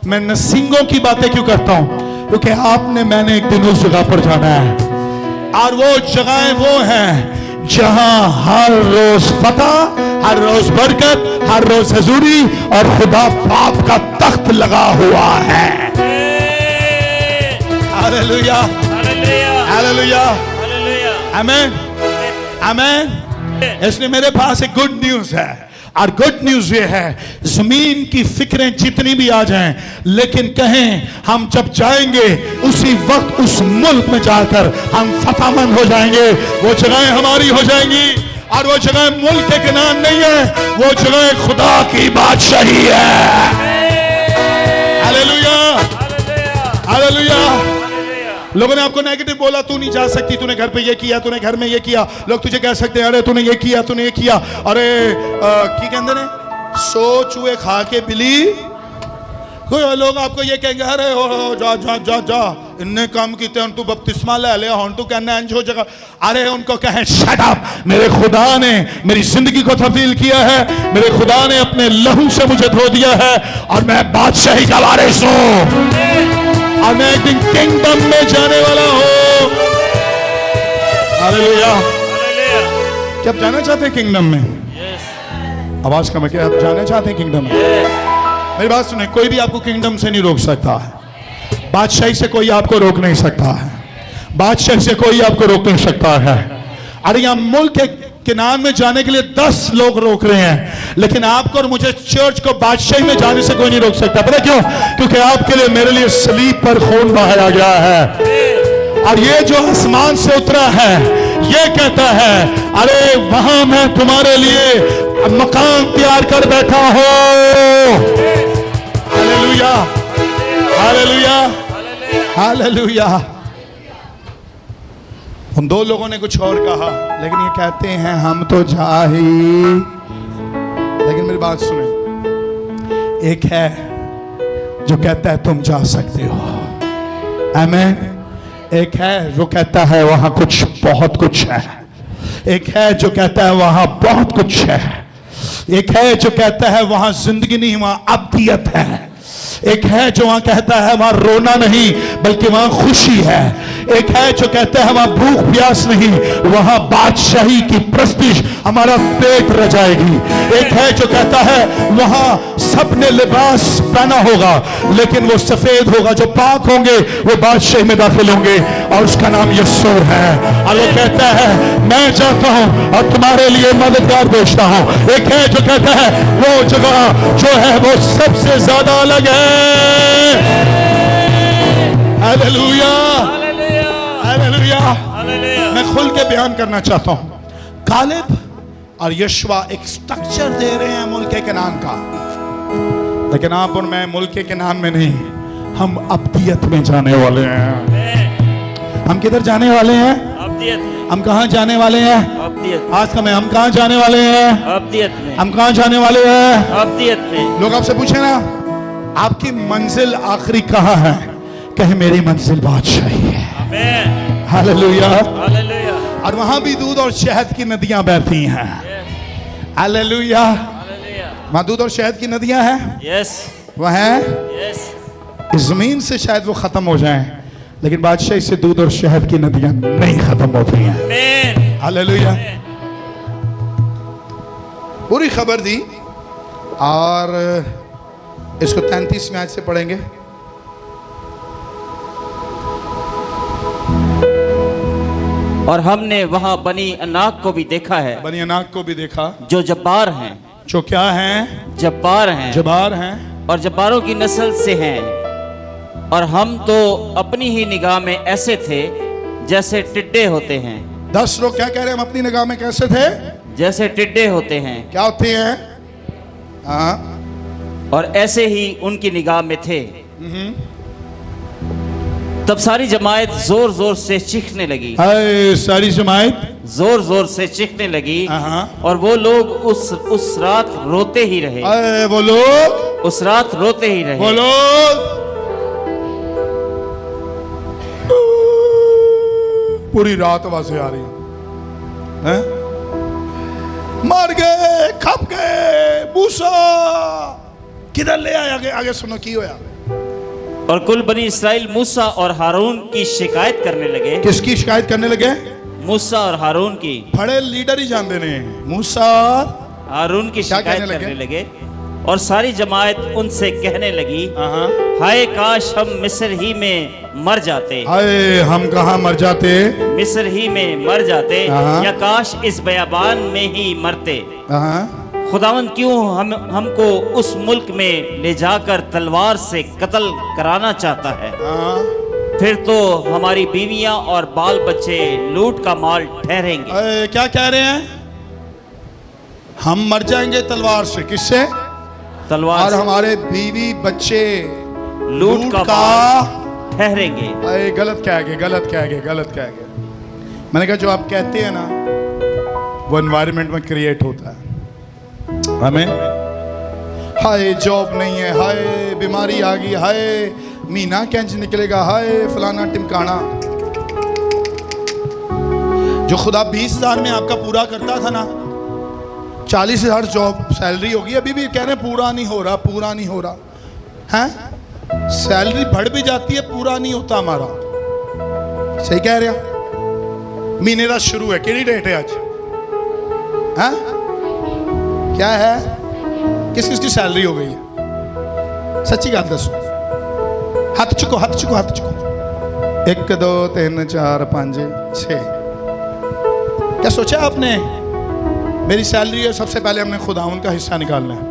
मैं नसींगों की बातें क्यों करता हूं? क्योंकि आपने मैंने एक दिन उस जगह पर जाना है, और वो जगहें वो हैं जहां हर रोज फतह, हर रोज बरकत, हर रोज हजूरी और खुदा बाप का तख्त लगा हुआ है। हालेलुया, हालेलुया, आमीन, आमीन। इसलिए मेरे पास एक गुड न्यूज है, और गुड न्यूज ये है, जमीन की फिक्रें जितनी भी आ जाएं, लेकिन कहें हम जब जाएंगे उसी वक्त उस मुल्क में जाकर हम फतहमंद हो जाएंगे। वो जगहें हमारी हो जाएंगी, और वो जगह मुल्क के नाम नहीं है, वो जगह खुदा की बादशाही है। Hallelujah, hallelujah. लोगों ने आपको नेगेटिव बोला, तू नहीं जा सकती, तूने घर पे ये किया, तूने घर में ये किया। लोग तुझे कह सकते हैं, अरे तूने ये किया, तूने ये किया, अरे की कहते ने सो चूहे खा के बिली। कोई लोग आपको ये कहेंगे, अरे हो जा जा जा जा, इन्ने काम किए, तू बपतिस्मा ले ले, हुन तू कहना इंज हो जाएगा। अरे उनको कहें, शट अप, मेरे खुदा ने मेरी जिंदगी को तब्दील किया है, मेरे खुदा ने अपने लहू से मुझे धो दिया है, और मैं बादशाही का वारिस हूं, और मैं एक दिन किंगडम में जाने वाला हूं। हालेलुया। क्या आप जाना चाहते हैं किंगडम में? आवाज कम है, क्या आप जाना चाहते हैं किंगडम में? मेरी बात सुने, कोई भी आपको किंगडम से नहीं रोक सकता है। बादशाही से कोई आपको रोक नहीं सकता है। बादशाही से कोई आपको रोक नहीं सकता है। अरे यहाँ मुल्क के नाम में जाने के लिए 10 लोग रोक रहे हैं, लेकिन आपको और मुझे चर्च को बादशाही में जाने से कोई नहीं रोक सकता। पता क्यों? क्योंकि आपके लिए, मेरे लिए सलीब पर खून बहाया गया है, और ये जो आसमान से उतरा है ये कहता है, अरे वहां मैं तुम्हारे लिए मकान तैयार कर बैठा हूं। Hallelujah, hallelujah, hallelujah. उन दो लोगों ने कुछ और कहा, लेकिन ये कहते हैं हम तो जा ही। लेकिन मेरी बात सुने, एक है जो कहता है तुम जा सकते हो, आमीन। एक है जो कहता है वहां कुछ, बहुत कुछ है। एक है जो कहता है वहां बहुत कुछ है। एक है जो कहता है वहां जिंदगी नहीं, वहां अब्दियत है। एक है जो वहां कहता है वहां रोना नहीं बल्कि वहां खुशी है। एक है जो कहता है वहां भूख प्यास नहीं, वहां बादशाही की प्रस्तिश हमारा पेट रजाएगी। एक है जो कहता है वहां सबने लिबास पहना होगा लेकिन वो सफेद होगा, जो पाक होंगे वो बादशाही में दाखिल होंगे, और उसका नाम यीशु है। और वो कहता है मैं जाता हूं और तुम्हारे लिए मददगार भेजता हूं। एक है जो कहता है वो जगह जो है वो सबसे ज्यादा अलग है। Hallelujah, hallelujah. मैं खुल के बयान करना चाहता हूं, कालेब और यशवा एक स्ट्रक्चर दे रहे हैं मुल्क के नाम का, लेकिन आप और मैं मुल्क के नाम में नहीं, हम अब्दियत में जाने वाले हैं। हम किधर जाने वाले हैं? अब्दियत। हम कहां जाने वाले हैं? अब्दियत। आज का मैं, हम कहां जाने वाले हैं? अब्दियत में। हम कहां जाने वाले हैं? अब्दियत में। लोग आपसे पूछे ना, आपकी मंजिल आखिरी कहां है? कहे मेरी मंजिल बादशाही है। आमीन, हालेलुया, हालेलुया। और वहां भी दूध और शहद की नदियां बहती हैं। हालेलुया, वहां दूध और शहद की नदियां हैं। यस, वह है। यस, जमीन से शायद वो खत्म हो जाएं, लेकिन बादशाही से दूध और शहद की नदियां नहीं खत्म होती हैं। हालेलुया। पूरी खबर दी, और इसको 33वें आयत से पढ़ेंगे। और हमने वहां बनी अनाक को भी देखा है, बनी अनाक को भी देखा, जो जब्बार हैं, जो क्या हैं? जब्बार हैं, जबार हैं, और जब्बारों की नस्ल से हैं। और हम तो अपनी ही निगाह में ऐसे थे जैसे टिड्डे होते हैं। 10 लोग क्या कह रहे हैं? हम अपनी निगाह में कैसे थे? जैसे टिड्डे होते हैं। क्या होते हैं? हाँ, और ऐसे ही उनकी निगाह में थे। तब सारी जमात जोर जोर से चीखने लगी, हाय सारी जमात जोर जोर से चीखने लगी। हाँ। और वो लोग उस रात रोते ही रहे, हाय वो लोग, उस रात रोते ही रहे। वो लोग पूरी रात आवाजें आ रही हैं, मर गए, खप गए, मूसा किधर ले आया? आगे आगे सुनो की होया। और कुल बनी इस्राएल मूसा और हारून की शिकायत करने लगे। किसकी शिकायत करने लगे? मूसा और हारून की। बड़े लीडर ही जानते ने, मूसा हारून की क्या शिकायत कहने करने लगे। और सारी जमात उनसे कहने लगी, हाँ। हाय काश हम मिस्र ही में मर जाते, हाय हम कहाँ मर जाते? मिस्र ही में मर जाते, हाँ। या काश इस बयाबान में ही मरते। हाँ। खुदावन क्यों हमको उस मुल्क में ले जाकर तलवार से कत्ल कराना चाहता है? हाँ। फिर तो हमारी बीवियां और बाल बच्चे लूट का माल ठहरेंगे। अरे क्या कह रहे हैं? हम मर जाएंगे तलवार से। किससे? तलवार और से हमारे बीवी बच्चे लूट का माल ठहरेंगे। अरे गलत कह गए, गलत कह गए, गलत कह गए। मैंने कहा जो आप कहते हैं ना वो एनवायरनमेंट में क्रिएट होता है। हमें हाय जॉब नहीं है, हाय बीमारी आ गई, हाय महीना कैंच निकलेगा, हाय फलाना टिमकाना। जो खुदा 20,000 में आपका पूरा करता था ना, 40,000 जॉब सैलरी होगी, अभी भी कह रहे हैं पूरा नहीं हो रहा, पूरा नहीं हो रहा है। सैलरी बढ़ भी जाती है, पूरा नहीं होता हमारा। सही कह रहे हैं। महीने का शुरू है, केड़ी डेट है आज? हैं? क्या है? किस किस की सैलरी हो गई है? सच्ची बात दसो। हाथ चुको, हाथ चुको, हाथ चुको। 1 2 3 4 5 6। क्या सोचा आपने? मेरी सैलरी है, सबसे पहले हमने खुदा उनका हिस्सा निकालना है।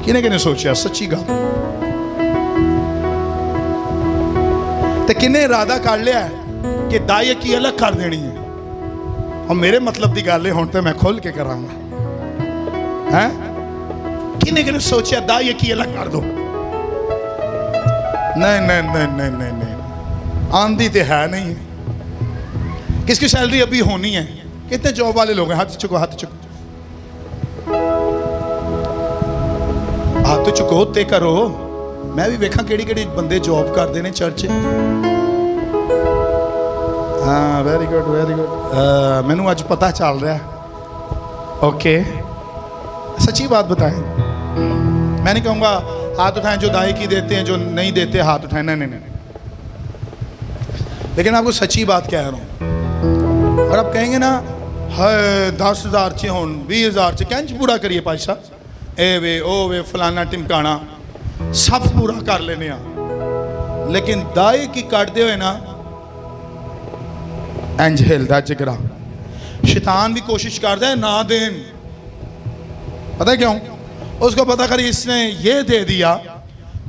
किने किने सोचा? सच्ची गल तो किने इरादा कर लिया है कि दाई की अलग कर देनी है। और मेरे मतलब की गल है, हुण तो मैं खोल के करांगा। हैं? किने किने सोचा दाई की अलग कर दो? नहीं नहीं नहीं नहीं नहीं नहीं, आंधी तो है नहीं है। किसकी सैलरी अभी होनी है? कितने जॉब वाले लोग हैं? हाथ चुको, हाथ चुको, हाथ चुको ते करो। मैं भी वेखा केड़ी केड़ी बंदे जॉब करते हैं चर्च। हाँ वेरी गुड, वेरी गुड। मैनू अज पता चल रहा है। ओके, सच्ची बात बताएं। मैं नहीं कहूँगा हाथ उठाएं जो दाई की देते हैं, जो नहीं देते हाथ उठाएं, नहीं नहीं नहीं। लेकिन आपको सच्ची बात कह रहा हूँ। और आप कहेंगे ना है 10,000 चे हो, 20,000 चे कैंच पूरा करिए भाई साहब, ए वे ओ वे फलाना टिमकाना सब पूरा कर लेने आ। लेकिन दाई की कटते हुए ना इंज हिलदा जिगरा। शैतान भी कोशिश करता है ना देन। पता है क्यों? उसको पता कर इसने ये दे दिया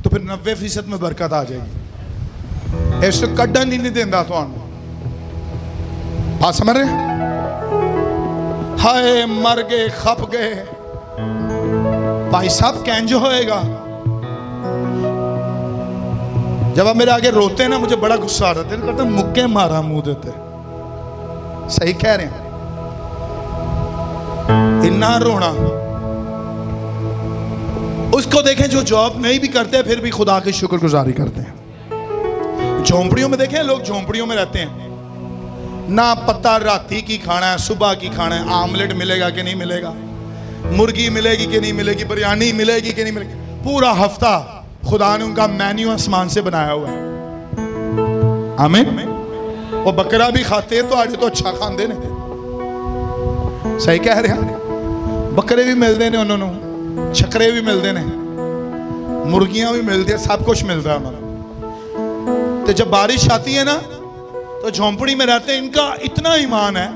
तो फिर 90% में बरकत आ जाएगी। ऐसे कड्डन ही नहीं देता तो बात समझ रहे? हाय मर गए, खप गए भाई साहब। कैंज होएगा जब आप मेरे आगे रोते हैं ना, मुझे बड़ा गुस्सा आ रहा है। कहते मुक्के मारा मुंह देते। सही कह रहे हैं। इन्ना रोना उसको देखें जो जॉब नहीं भी करते फिर भी खुदा की शुक्रगुजारी करते हैं। झोंपड़ियों में देखें, लोग झोंपड़ियों में रहते हैं, ना पता राती की खाना है, सुबह की खाना है, आमलेट मिलेगा कि नहीं मिलेगा, मुर्गी मिलेगी कि नहीं मिलेगी, बिरयानी मिलेगी कि नहीं मिलेगी। पूरा हफ्ता खुदा ने उनका मेन्यू आसमान से बनाया हुआ है। आमीन। वो बकरा भी खाते हैं तो आज तो अच्छा खाते ने। सही कह रहे हैं। बकरे भी मिलते हैं उन्होंने, छकरे भी मिलते हैं। मुर्गियां भी मिलती है, सब कुछ मिलता है उन्हें। तो जब बारिश आती है ना तो झोंपड़ी में रहते हैं, इनका इतना ईमान है,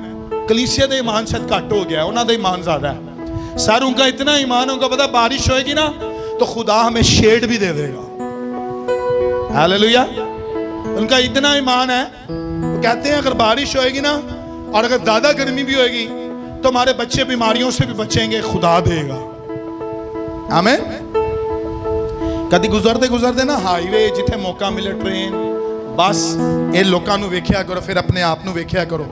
कलीसिया का ईमान शायद घट हो गया, उन्होंने ईमान ज्यादा है। सर उनका इतना ईमान है, उनका पता बारिश होएगी ना तो खुदा हमें शेड भी दे देगा। हालेलुया। उनका इतना ईमान है, वो कहते हैं अगर बारिश होएगी ना और अगर ज्यादा गर्मी भी होएगी तो हमारे बच्चे बीमारियों से भी बचेंगे, खुदा देगा। आमीन। कभी गुजरते गुजरते ना हाईवे जिथे मौका मिले, ट्रेन, बस, ये लोगों को वेख्या करो, फिर अपने आप को वेख्या करो।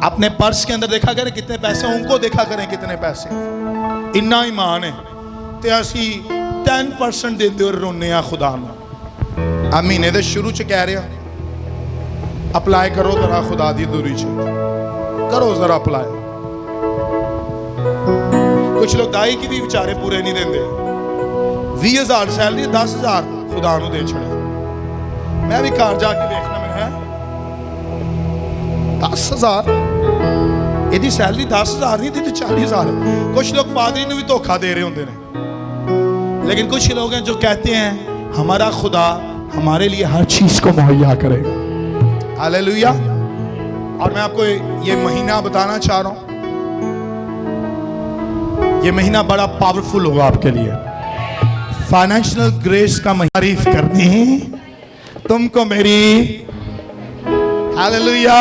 अपने पर्स के अंदर देखा करें कितने पैसे, उनको देखा करें कितने पैसे। इन्ना ईमान है ते असी 10% देते और रोने आ खुदा नूं। आ महीने दे शुरू च कह रहे अप्लाई करो जरा, खुदा दी दूरी च करो जरा अप्लाई। कुछ लोग दाई की भी बेचारे पूरे नहीं देंगे। 20,000 सैलरी 10,000 खुदा नूं दे छड़े। मैं भी घर जाके देखना में है 10,000 यदि सैलरी 10,000 नहीं दी तो 40,000 है। कुछ लोग पादरी ने भी धोखा दे रहे होंगे ने, लेकिन कुछ लोग हैं जो कहते हैं हमारा खुदा हमारे लिए हर चीज को मुहैया करेगा। हालेलुया। और मैं आपको ये महीना बताना चाह रहा हूं, ये महीना बड़ा पावरफुल होगा आपके लिए। फाइनेंशियल ग्रेस का महीना। तारीफ करनी तुमको मेरी। हालेलुया।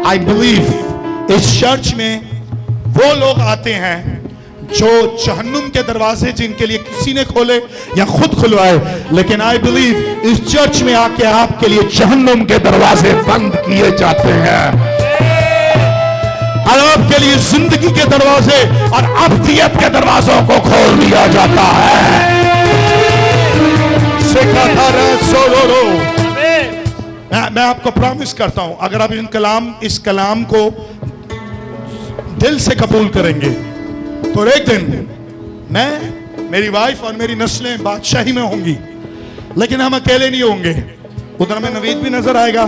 आई बिलीव इस चर्च में वो लोग आते हैं जो जहन्नुम के दरवाजे जिनके लिए किसी ने खोले या खुद खुलवाए, लेकिन आई बिलीव इस चर्च में आके आपके लिए जहन्नुम के दरवाजे बंद किए जाते हैं और आपके लिए जिंदगी के दरवाजे और अब्दियत के दरवाजों को खोल दिया जाता है। मैं आपको प्रॉमिस करता हूं, अगर आप इस कलाम को दिल से कबूल करेंगे तो एक दिन मैं, मेरी वाइफ और मेरी नस्लें बादशाही में होंगी। लेकिन हम अकेले नहीं होंगे, उधर हमें नवीद भी नजर आएगा,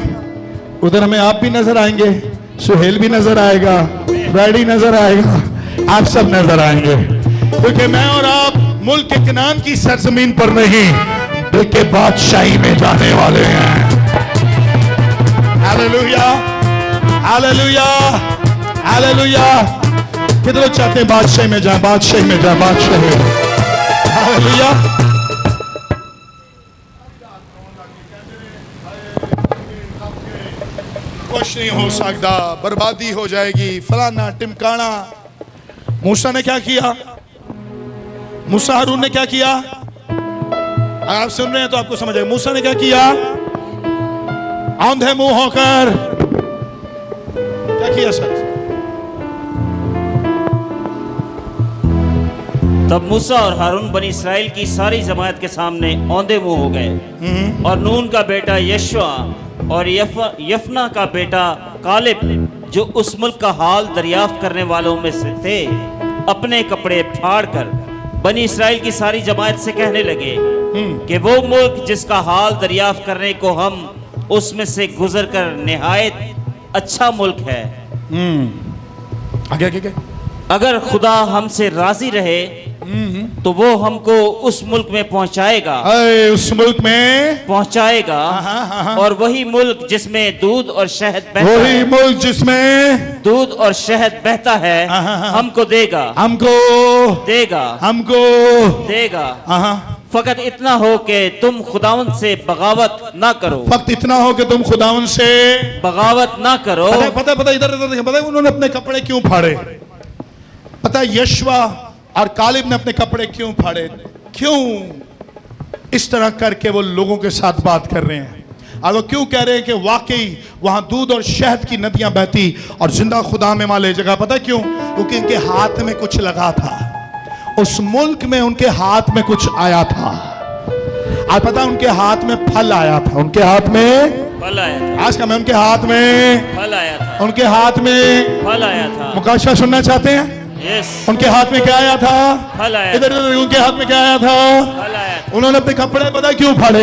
उधर हमें आप भी नजर आएंगे, सुहेल भी नजर आएगा, फ्राइडी नजर आएगा, आप सब नजर आएंगे। क्योंकि मैं और आप मुल्क के कनान की सरजमीन पर नहीं बल्कि बादशाही में जाने वाले हैं। Hallelujah, hallelujah, hallelujah. कितने लोग चाहते हैं बादशाही में जाए, बादशाही में जाए, बादशाही में। हालेलुया। कुछ नहीं हो सकता, बर्बादी हो जाएगी, फलाना टिमकाना। मूसा ने क्या किया? मूसा हारून ने क्या किया? अगर आप सुन रहे हैं तो आपको समझ आएगा। मूसा ने क्या किया? आंधे मुंह होकर क्या किया सर? तब मूसा और हारून बनी इस्राएल की सारी जमात के सामने औंधे मुंह हो गए। और नून का बेटा यशवा और यफना का बेटा कालिब, जो उस मुल्क का हाल दरियाफ्त करने वालों में से थे, अपने कपड़े फाड़कर बनी इस्राएल की सारी जमात से कहने लगे कि वो मुल्क जिसका हाल दरियाफ्त करने को हम उसमें से गुजर कर निहायत अच्छा मुल्क है। आगे अगर खुदा हमसे राजी रहे तो वो हमको उस मुल्क में पहुंचाएगा, उस मुल्क में पहुंचाएगा। और वही मुल्क जिसमें दूध और शहद बहता वही है, मुल्क जिसमें दूध और शहद बहता है, हमको देगा, हमको देगा, हमको देगा। फकत इतना हो कि तुम खुदावन से बगावत ना करो, फक्त इतना हो कि तुम खुदावन से बगावत ना करो। पता इधर पता उन्होंने अपने कपड़े क्यों फाड़े? पता यशवा और कालिब ने अपने कपड़े क्यों फाड़े? क्यों इस तरह करके वो लोगों के साथ बात कर रहे हैं? और वो क्यों कह रहे हैं कि वाकई वहां दूध और शहद की नदियां बहती और जिंदा खुदा में माले जगह? पता क्यों? क्योंकि इनके हाथ में कुछ लगा था, उस मुल्क में उनके हाथ में कुछ आया था। और पता उनके हाथ में फल आया था, उनके हाथ में फल आया था। आज का मैं उनके हाथ में फल आया था, उनके हाथ में फल आया था। मुकाशा सुनना चाहते हैं? यस, उनके हाथ में क्या आया था? फल आया। इधर उनके हाथ में क्या आया था? फल आया था। उन्होंने अपने कपड़े पता क्यों फाड़े?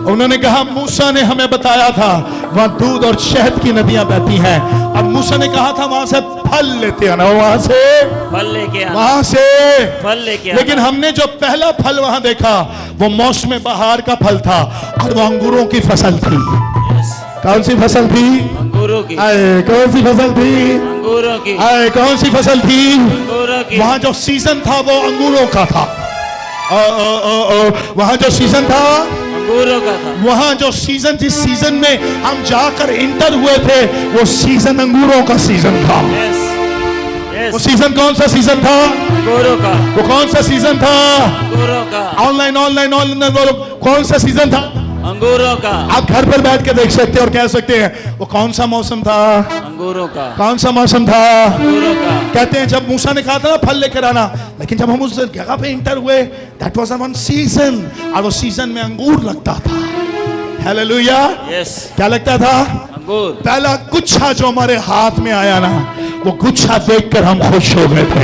उन्होंने कहा मूसा ने हमें बताया था वहां दूध और शहद की नदियां बहती हैं। अब मूसा ने कहा था वहां से फल लेते आना, वहां से फल लेके आना, वहां से फल लेके आना। लेकिन हमने जो पहला फल वहां देखा वो मौसम बहार का फल था और वो अंगूरों की फसल थी। कौन सी फसल थी? अंगूरों की। आए, कौन सी फसल थी? अंगूरों की। आए, कौन सी फसल थी? अंगूरों की। वहां जो सीजन था वो अंगूरों का था। वहां जो सीजन था अंगूरों का था। वहां जो सीजन, जिस सीजन में हम जाकर इंटर हुए थे वो सीजन अंगूरों का सीजन था। वो सीजन कौन सा सीजन था? अंगूरों का। वो कौन सा सीजन था? अंगूरों का। ऑनलाइन ऑनलाइन ऑनलाइन बोलो, कौन सा सीजन था? अंगूरों का। आप घर पर बैठ के देख सकते हैं और कह सकते हैं वो कौन सा मौसम था? अंगूरों का। कौन सा मौसम था? अंगूरों का। कहते हैं जब मूसा ने कहा था ना फल लेकर आना, लेकिन जब हम उस जगह पे इंटर हुए दैट वाज वन सीजन, और वो सीजन में अंगूर लगता था। हालेलुया। यस। क्या लगता था? अंगूर। पहला गुच्छा जो हमारे हाथ में आया ना, वो गुच्छा देखकर हम खुश हो गए थे।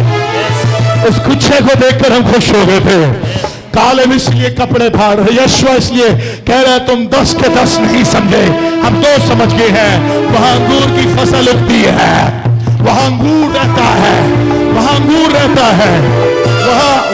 उस गुच्छे को देखकर हम खुश हो गए थे। कालेब इसलिए कपड़े फाड़ रहे, यशवा इसलिए कह रहे तुम 10 के 10 नहीं समझे, हम 2 समझ गए हैं। वहां अंगूर की फसल उगती है, वहां अंगूर रहता है, वहां अंगूर रहता है,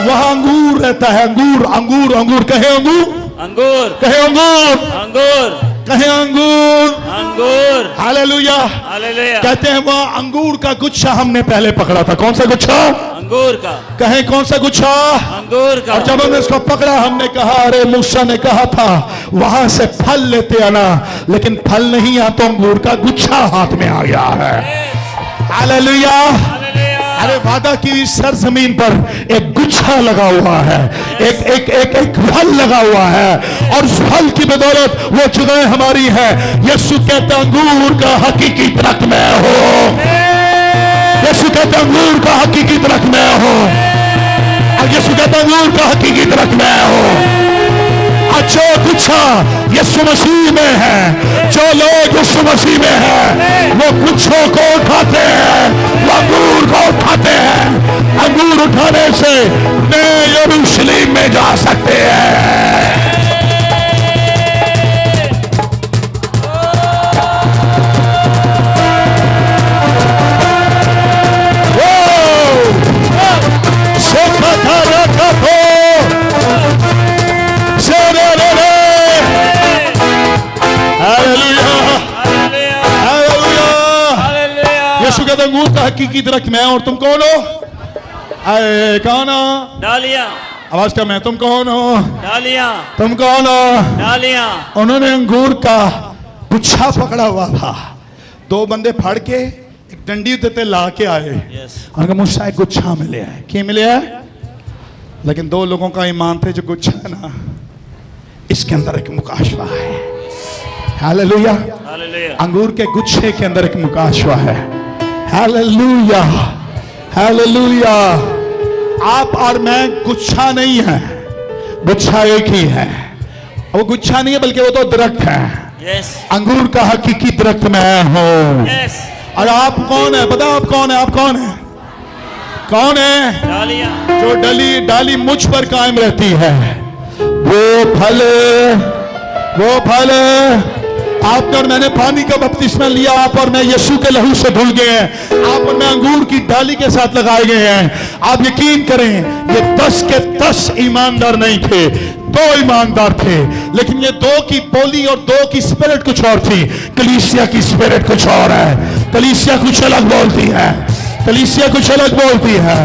वहां अंगूर रहता है। अंगूर अंगूर अंगूर, कहे अंगूर, अंगूर, कहे अंगूर, अंगूर, कहे अंगूर। अंगूर। हालेलुया। हालेलुया। कहते हैं वह अंगूर का गुच्छा हमने पहले पकड़ा था। कौन सा गुच्छा? अंगूर का। कहे कौन सा गुच्छा? अंगूर का। और जब हमने इसको पकड़ा हमने कहा अरे मूसा ने कहा था वहां से फल लेते आना, लेकिन फल नहीं आ तो अंगूर का गुच्छा हाथ में आ गया है। हालेलुया। अरे वादा की इस सरजमीन पर एक गुच्छा लगा हुआ है, एक एक एक एक फल लगा हुआ है, और उस फल की बदौलत वो जगह हमारी है। यीशु कहता अंगूर का हकीकी दरख्त मैं हूं। यीशु कहता अंगूर का हकीकी दरख्त मैं हूं। और यीशु कहता अंगूर का हकीकी दरख्त मैं हूं। जो गुच्छा यीशु मसीह में है, जो लोग यीशु मसीह में है, वो गुच्छों को उठाते हैं, वो अंगूर को उठाते हैं। अंगूर उठाने से नए यरूशलेम में जा सकते हैं। यीशु कहता अंगूर का हकीकी दरख्त मैं, और तुम कौन हो? आए, कौन हो? डालियां। आवाज का मैं, तुम कौन हो? डालियां। तुम कौन हो? डालियां। उन्होंने अंगूर का गुच्छा पकड़ा हुआ था। 2 बंदे फाड़ के एक डंडी देते ला के आए। उनका मूसा एक गुच्छा मिले है। क्या मिले है? लेकिन 2 लोगों का ईमान थे जो गुच्छा है ना, इसके अंदर एक मुकाशवा है। हालेलुया। अंगूर के गुच्छे के अंदर एक मुकाशवा है। हालेलुया। हालेलुया। आप और मैं गुच्छा नहीं है, गुच्छा एक ही है। वो गुच्छा नहीं है बल्कि वो तो दरख्त है। अंगूर का हकीकी दरख्त मैं हूं। और आप कौन है? पता आप कौन है? आप कौन है? कौन है? डालियां। जो डाली मुझ पर कायम रहती है, वो फल आपने और मैंने पानी का बपतिस्मा लिया, आप और मैं यीशु के लहू से धुल गए हैं। आप और मैं अंगूर की डाली के साथ लगाए गए हैं। आप यकीन करें ये 10 के 10 ईमानदार नहीं थे, 2 ईमानदार थे, लेकिन ये 2 की बोली और 2 की स्पिरिट कुछ और थी। कलीसिया की स्पिरिट कुछ और है। कलीसिया कुछ अलग बोलती है। कलीसिया कुछ अलग बोलती है।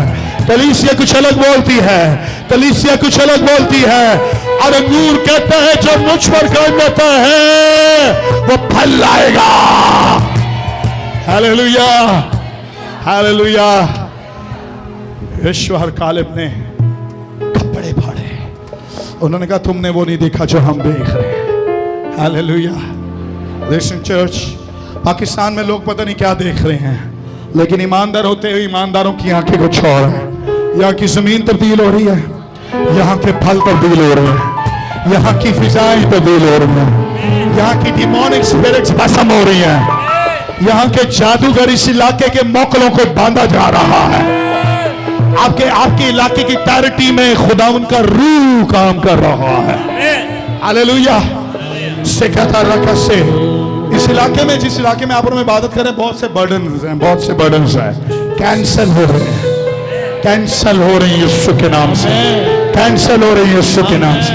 कलीसिया कुछ अलग बोलती है। कलीसिया कुछ अलग बोलती है। और अंगूर कहता है जो मुझ पर कायम रहता है वो फल लाएगा। हालेलुया। हालेलुया। यीशु और कालेब ने कपड़े फाड़े। उन्होंने कहा तुमने वो नहीं देखा जो हम देख रहे हैं। हालेलुया। लिसन चर्च, पाकिस्तान में लोग पता नहीं क्या देख रहे हैं, लेकिन ईमानदार होते हुए ईमानदारों की आंखें कुछ और है। यहाँ की जमीन तब्दील हो रही है, यहाँ के फल तब्दील हो रहे हैं, यहाँ की फिजाएं तब्दील हो रही हैं, यहाँ की डिमोनिक स्पिरिट्स भस्म हो रही हैं, यहाँ के जादूगर इस इलाके के मोकलों को बांधा जा रहा है। आपके इलाके की टेरिटरी में खुदा उनका रूह काम कर रहा है। हालेलुया। सिखाता रखा से इस इलाके में, जिस इलाके में आप और मैं इबादत करें, बहुत से बर्डन्स हैं, बहुत से बर्डन्स हैं, कैंसल हो रहे हैं, कैंसल हो रही है यीशु के नाम से, कैंसल हो रही है यीशु के नाम से।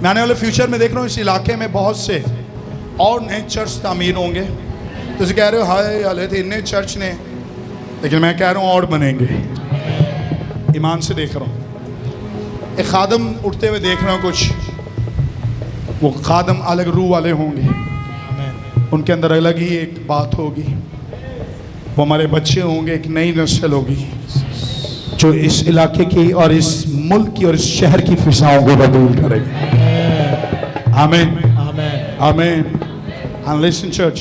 मैं आने वाले फ्यूचर में देख रहा हूँ इस इलाके में बहुत से और नए चर्च तामीर होंगे। तो कह रहे हो हाय हाले थे इन्ने चर्च ने, लेकिन मैं कह रहा हूँ और बनेंगे। ईमान से देख रहा हूँ, एक खादम उठते हुए देख रहा हूँ, कुछ वो खादम अलग रूह वाले होंगे, उनके अंदर अलग ही एक बात होगी। वो हमारे बच्चे होंगे, एक नई नस्ल होगी जो इस इलाके की और इस मुल्क की और इस शहर की फिजाओं को बदूल करेगी। आमीन आमीन। एंड लिसन चर्च,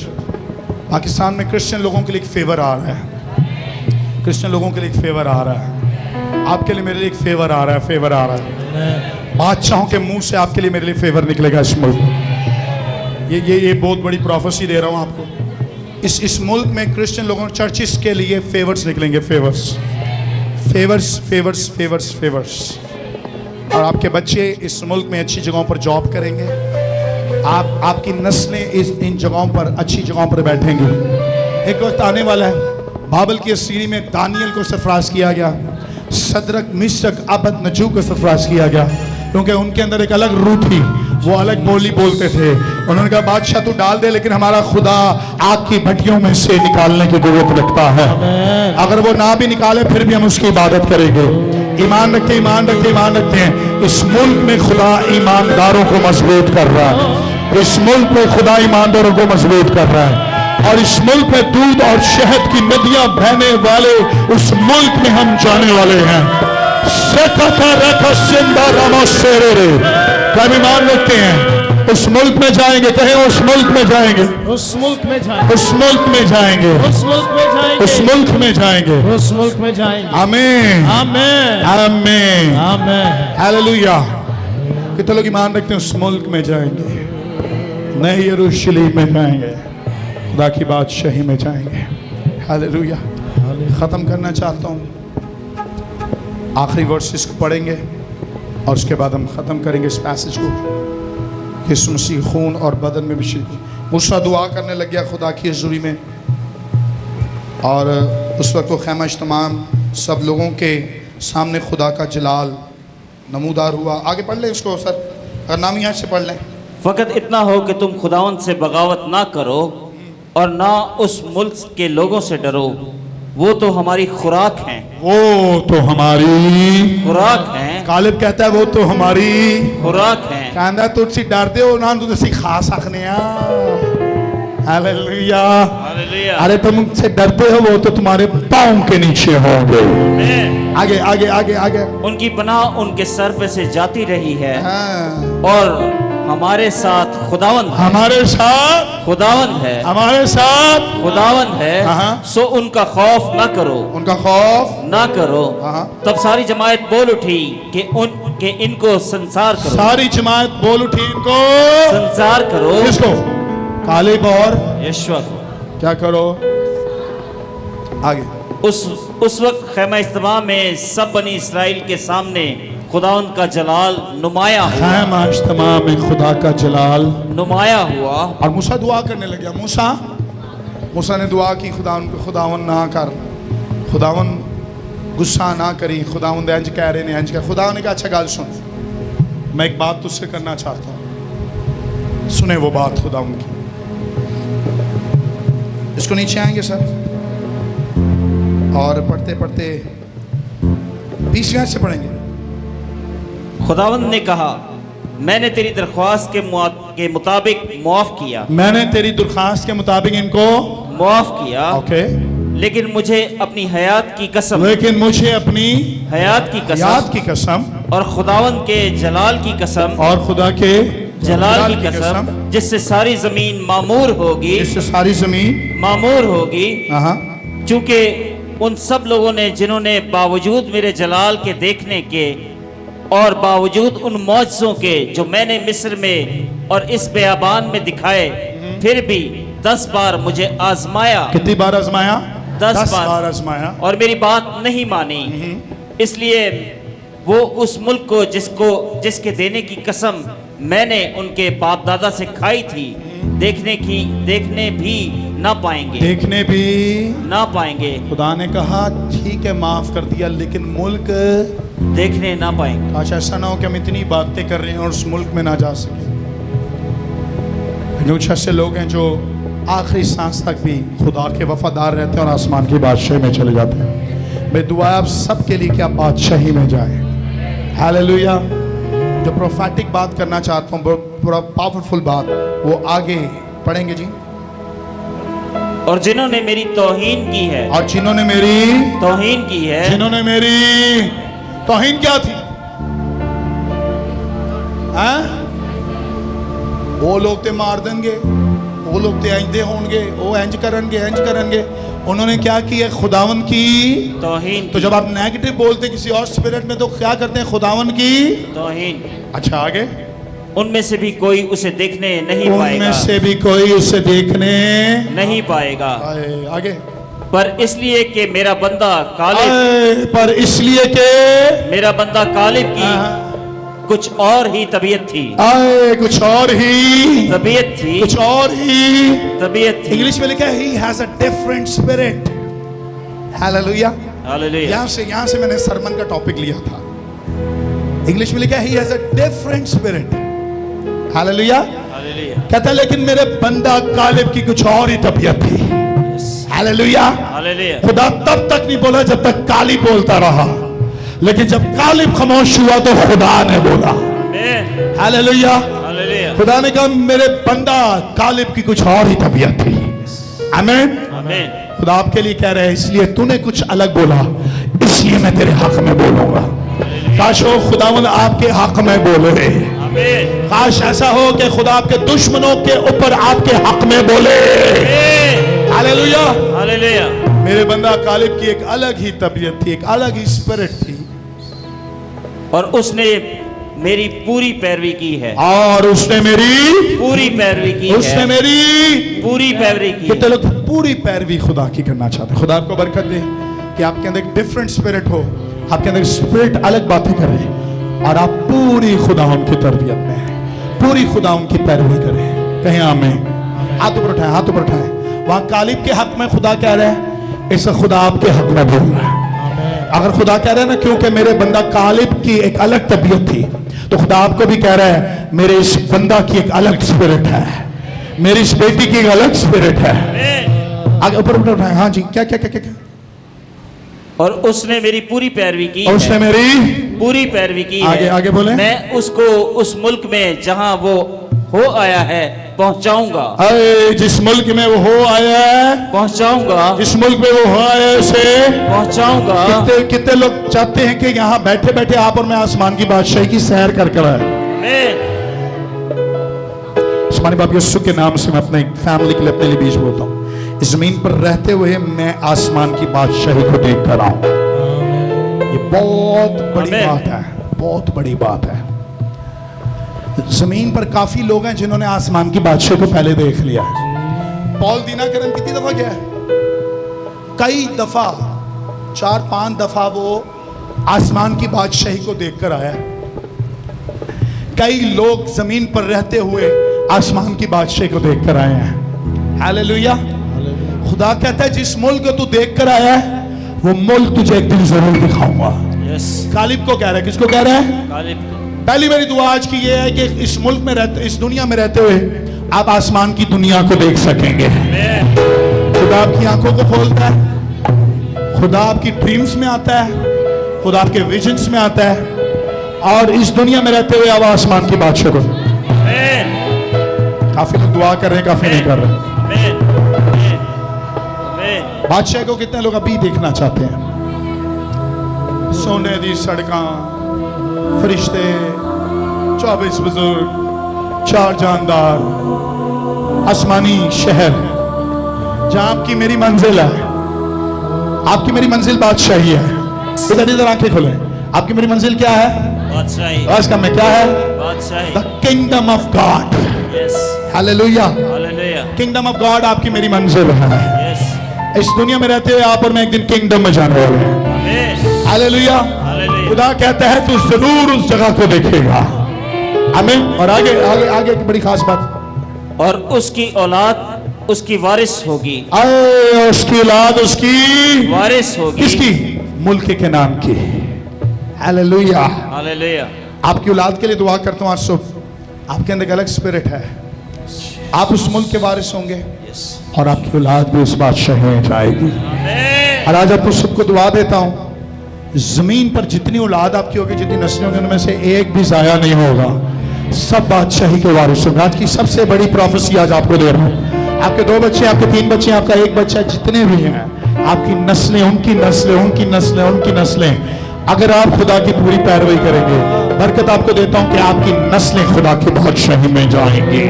पाकिस्तान में क्रिश्चियन लोगों के लिए एक फेवर आ रहा है, क्रिश्चियन लोगों के लिए एक फेवर आ रहा है, आपके लिए मेरे लिए एक फेवर आ रहा है, फेवर आ रहा है। बादशाहों के मुंह से आपके लिए मेरे लिए फेवर निकलेगा इस मुल्क में। ये बहुत बड़ी प्रोफेसी दे रहा हूँ आपको। इस मुल्क में क्रिश्चियन लोगों चर्चिस के लिए फेवर्स निकलेंगे, favours favours favours favours favours. और आपके बच्चे इस मुल्क में अच्छी जगहों पर जॉब करेंगे, आपकी नस्लें इन जगहों पर अच्छी जगहों पर बैठेंगी। एक वक्त आने वाला है, बाबल की सीरी में दानियल को सरफराज किया गया, सदरक मिशक अबदनजू को सरफराज किया गया, क्योंकि उनके अंदर एक अलग रूह थी, वो अलग बोली बोलते थे। उन्होंने कहा बादशाह तू डाल दे, लेकिन हमारा खुदा आग की भट्टियों में से निकालने की जरूरत रखता है। अगर वो ना भी निकाले फिर भी हम उसकी इबादत करेंगे। ईमान रखते ईमान रखते ईमान रखते हैं। इस मुल्क में खुदा ईमानदारों को मजबूत कर रहा है, इस मुल्क में खुदा ईमानदारों को मजबूत कर रहा है, और इस मुल्क में दूध और शहद की नदियां बहने वाले उस मुल्क में हम जाने वाले हैं। कभी मान रखते हैं उस मुल्क में जाएंगे, कहें उस मुल्क में जाएंगे, उस मुल्क में जाएंगे, उस मुल्क में जाएंगे, उस मुल्क में जाएंगे, उस मुल्क में जाएंगे, उस मुल्क में जाएंगे। आमीन आमीन आमीन आमीन। हालेलुया। कितने लोग ईमान रखते हैं उस मुल्क में जाएंगे, नए यरूशलेम में जाएंगे, खुदा की बादशाही में जाएंगे। हालेलुया। ख़त्म करना चाहता हूँ, आखिरी वर्सेस को पढ़ेंगे और उसके बाद हम ख़त्म करेंगे इस पैसेज को। यीशु मसीह खून और बदन में भी मूसा दुआ करने लग गया खुदा की हज़ूरी में, और उस वक्त वो खैमा इज्तिमाम सब लोगों के सामने खुदा का जलाल नमूदार हुआ। आगे पढ़ लें इसको सर, अगर नाम यहाँ से पढ़ लें। फकत इतना हो कि तुम खुदावंद से बगावत ना करो और ना उस मुल्क के लोगों से डरो, वो तो हमारी खुराक हैं, वो तो हमारी खुराक हैं, गालिब कहता है वो तो हमारी खुराक हैं। कहता तुझसे डरते हो ना, तुझसे खा सकने। हालेलुया। हालेलुया। अरे तुम मुझसे डरते हो, वो तो तुम्हारे पाँव के नीचे होंगे। आगे आगे आगे आगे। उनकी पनाह उनके सर पे से जाती रही है, हाँ। और हमारे साथ खुदावंद है, हमारे साथ खुदावंद है, हमारे साथ खुदावंद है, हाँ। सो उनका खौफ ना करो, उनका खौफ ना करो। हाँ। तब सारी जमात बोल उठी कि इनको संसार करो, सारी जमात बोल उठी इनको संसार करो। किसको? कालिब और यशवा को। क्या करो? आगे। उस वक्त खैमा इज्तिमा में सब बनी इसराइल के सामने खुदावंद का जलाल नुमाया हुआ, खैमा इज्तिमा में खुदा का जलाल नुमाया हुआ। और मूसा दुआ करने लग गया। मूसा ने दुआ की, खुदावंद ना कर, खुदावंद गुस्सा ना करी, खुदावंद इंज कह रहे ने, इंज कह। खुदावंद ने कहा अच्छा गल सुन, मैं एक बात तुझसे करना चाहता हूँ। सुने वो बात खुदावंद की। इसको नीचे आएंगे सर, और पढ़ते पढ़ते 20वें से पढ़ेंगे। खुदावंद ने कहा, मैंने तेरी दरख्वास्त के मुताबिक मुआफ किया, मैंने तेरी दरख्वास्त के मुताबिक इनको मुआफ किया। ओके। लेकिन मुझे अपनी हयात की कसम, लेकिन मुझे अपनी हयात की कसम, याद की कसम, और खुदावंद के जलाल की कसम, और खुदा के जलाल की कसम, जिससे सारी जमीन मामूर होगी, इससे सारी जमीन मामूर होगी। हाँ। चूंकि उन सब लोगों ने जिन्होंने बावजूद मेरे जलाल के देखने के और बावजूद उन मौजज़ों के जो मैंने मिस्र में और इस बेयाबान में दिखाए, फिर भी 10 बार मुझे आजमाया। कितनी बार आजमाया? 10 बार आजमाया, और मेरी बात नहीं मानी। इसलिए वो उस मुल्क को जिसके देने की कसम मैंने उनके बाप दादा से खाई थी, देखने भी ना पाएंगे, देखने भी ना पाएंगे, खुदा ने कहा ठीक है माफ कर दिया, लेकिन मुल्क देखने ना पाएंगे। आज ऐसा ना हो कि हम इतनी बातें कर रहे हैं और उस मुल्क में ना जा सके। कुछ ऐसे लोग हैं जो आखिरी सांस तक भी खुदा के वफादार रहते हैं और आसमान की बादशाही में चले जाते हैं। मैं दुआ आप सबके लिए कि आप बादशाही में जाए। हालेलुया। जो प्रोफेटिक बात करना चाहता हूँ, पूरा पावरफुल बात, वो आगे पढ़ेंगे जी। और जिन्होंने मेरी तौहीन की है, और जिन्होंने मेरी तौहीन की है, जिन्होंने मेरी तौहीन क्या थी? हाँ? वो लोग ते मार देंगे, वो लोग ते इंज दे होंगे, वो इंज करनगे। उन्होंने क्या किया? खुदावन की तौहीन। तो जब आप नेगेटिव बोलते किसी और स्पिरिट में तो क्या करते हैं? खुदावन की तौहीन। अच्छा आगे। उनमें से भी कोई उसे देखने नहीं पाएगा, उनमें से भी कोई उसे देखने नहीं पाएगा। आगे। पर इसलिए कि मेरा बंदा कालिब की कुछ और ही तबीयत थी। कुछ और ही तबीयत थी। कुछ और ही तबीयत थी। इंग्लिश में लिखा है he has a different spirit। Hallelujah. Hallelujah. यहाँ से मैंने सरमन का टॉपिक लिया था। इंग्लिश में लिखा है he has a different spirit। Hallelujah. Hallelujah. कहता है लेकिन मेरे बंदा कालिब की कुछ और ही तबीयत थी। हालेलुया। हालेलुया। खुदा तब तक नहीं बोला जब तक कालिब बोलता रहा, लेकिन जब कालिब खामोश हुआ तो खुदा ने बोला। हालेलुया। हालेलुया। खुदा ने कहा मेरे बंदा कालिब की कुछ और ही तबीयत थी। आमीन। आमीन। खुदा आपके लिए कह रहे हैं इसलिए तूने कुछ अलग बोला, इसलिए मैं तेरे हक में बोलूंगा। काश हो खुदावंद आपके हक में बोले। आमीन। काश ऐसा हो कि खुदा आपके दुश्मनों के ऊपर आपके हक में बोले। हालेलुया। हालेलुया। मेरे बंदा कालिब की एक अलग ही तबीयत थी, एक अलग ही स्पिरिट थी, और उसने मेरी पूरी पैरवी की है। और उसने मेरी पूरी पैरवी की है। उसने मेरी पूरी पैरवी की कितने लोग पूरी पैरवी खुदा की करना चाहते हैं? खुदा आपको बरकत दे कि आपके अंदर एक डिफरेंट स्पिरिट हो, आपके अंदर स्पिरिट अलग बातें करे और आप पूरी खुदा उनकी तरबियत में, पूरी खुदा उनकी पैरवी करें। कहीं आमीन। हाथ ऊपर उठाएं, हाथ ऊपर उठाएं। वहां कालिब के हक में खुदा कह रहे हैं, इस खुदा आपके हक में बोल रहा है। अगर खुदा कह रहे हैं ना क्योंकि मेरे बंदा कालिब की एक अलग तबीयत थी, तो खुदा आपको भी कह रहा है मेरे इस बंदा की एक अलग स्पिरिट है, मेरी इस बेटी की एक अलग स्पिरिट है। आगे ऊपर उठाएं। हाँ जी। क्या क्या क्या क्या, क्या? और उसने मेरी पूरी पैरवी की है। उसने मेरी पूरी पैरवी की आगे है। आगे बोले। मैं उसको उस मुल्क में जहां वो हो आया है पहुंचाऊंगा। अरे जिस मुल्क में वो हो आया है, पहुंचाऊंगा। जिस मुल्क में वो हो आया है उसे पहुंचाऊंगा। कितने लोग चाहते हैं कि यहाँ बैठे बैठे आप और मैं आसमान की बादशाही की सैर कर कर आए? आसमानी बाप यीशु के नाम से मैं अपने फैमिली के लिए, अपने लिए बीच बोलता हूँ, इस जमीन पर रहते हुए मैं आसमान की बादशाही को देख कर आऊं। ये बहुत बड़ी बात है, बहुत बड़ी बात है। जमीन पर काफी लोग हैं जिन्होंने आसमान की बादशाही को पहले देख लिया है। पॉल दीनाकरन कितनी दफा गया है? कई दफा, 4-5 दफा वो आसमान की बादशाही को देखकर आया है। कई लोग जमीन पर रहते हुए आसमान की बादशाही को देखकर आए हैं। हालेलुया। खुदा कहता है जिस मुल्क को तू देखकर आया है वो मुल्क तुझे एक दिन जरूर दिखाऊंगा। कालिब को कह रहा है। किसको कह रहा है? कालिब को। पहली मेरी दुआ आज की ये है कि इस मुल्क में रहते, इस दुनिया में रहते हुए आप आसमान की दुनिया को देख सकेंगे। खुदा आपकी आंखों को खोलता है, खुदा आपकी ड्रीम्स में आता है, खुदा आपके विजन्स में आता है, और इस दुनिया में रहते हुए आप आसमान की बादशाह को। काफी लोग दुआ कर रहे हैं, काफी नहीं कर रहे। बादशाह को कितने लोग अभी देखना चाहते हैं? सोने दी सड़कां, फरिश्ते, 24 बुजुर्ग, 4 जानदार, आसमानी शहर जहां आपकी मेरी मंजिल है। आपकी मेरी मंजिल बादशाही है। इधर आंखें खोले। आपकी मेरी मंजिल क्या है? बादशाही। आज का मैं क्या है? बादशाही। The kingdom of God. Yes. Hallelujah. Hallelujah. Kingdom of God आपकी मेरी मंजिल है। यस। इस दुनिया में रहते हुए आप और मैं एक दिन किंगडम में जाने वाले हैं। हालेलुया। खुदा कहता है तू जरूर उस जगह को देखेगा। आमीन। और आगे आगे आगे एक बड़ी खास बात, और उसकी औलाद उसकी वारिस होगी। आए उसकी औलाद उसकी वारिस होगी। किसकी? मुल्क के नाम की। हालेलुया। हालेलुया। आपकी औलाद के लिए दुआ करता हूँ आज सुबह, आपके अंदर एक अलग स्पिरिट है, आप उस मुल्क के वारिस होंगे और आपकी औलाद भी उस बादशाह में जाएगी। और आज आपको सबको दुआ देता हूँ, जमीन पर जितनी औलाद आपकी होगी, जितनी नस्लें होंगी, उनमें से एक भी जाया नहीं होगा, सब बादशाही के वारिस होंगे। आज की सबसे बड़ी प्रोफेसी आज आपको दे रहा हूँ। आपके 2 बच्चे, आपके 3 बच्चे, आपका 1 बच्चा, जितने भी हैं, आपकी नस्लें, उनकी नस्लें, उनकी नस्लें, उनकी नस्लें, अगर आप खुदा की पूरी पैरवी करेंगे, बरकत आपको देता हूं कि आपकी नस्लें खुदा की बादशाही में जाएंगी।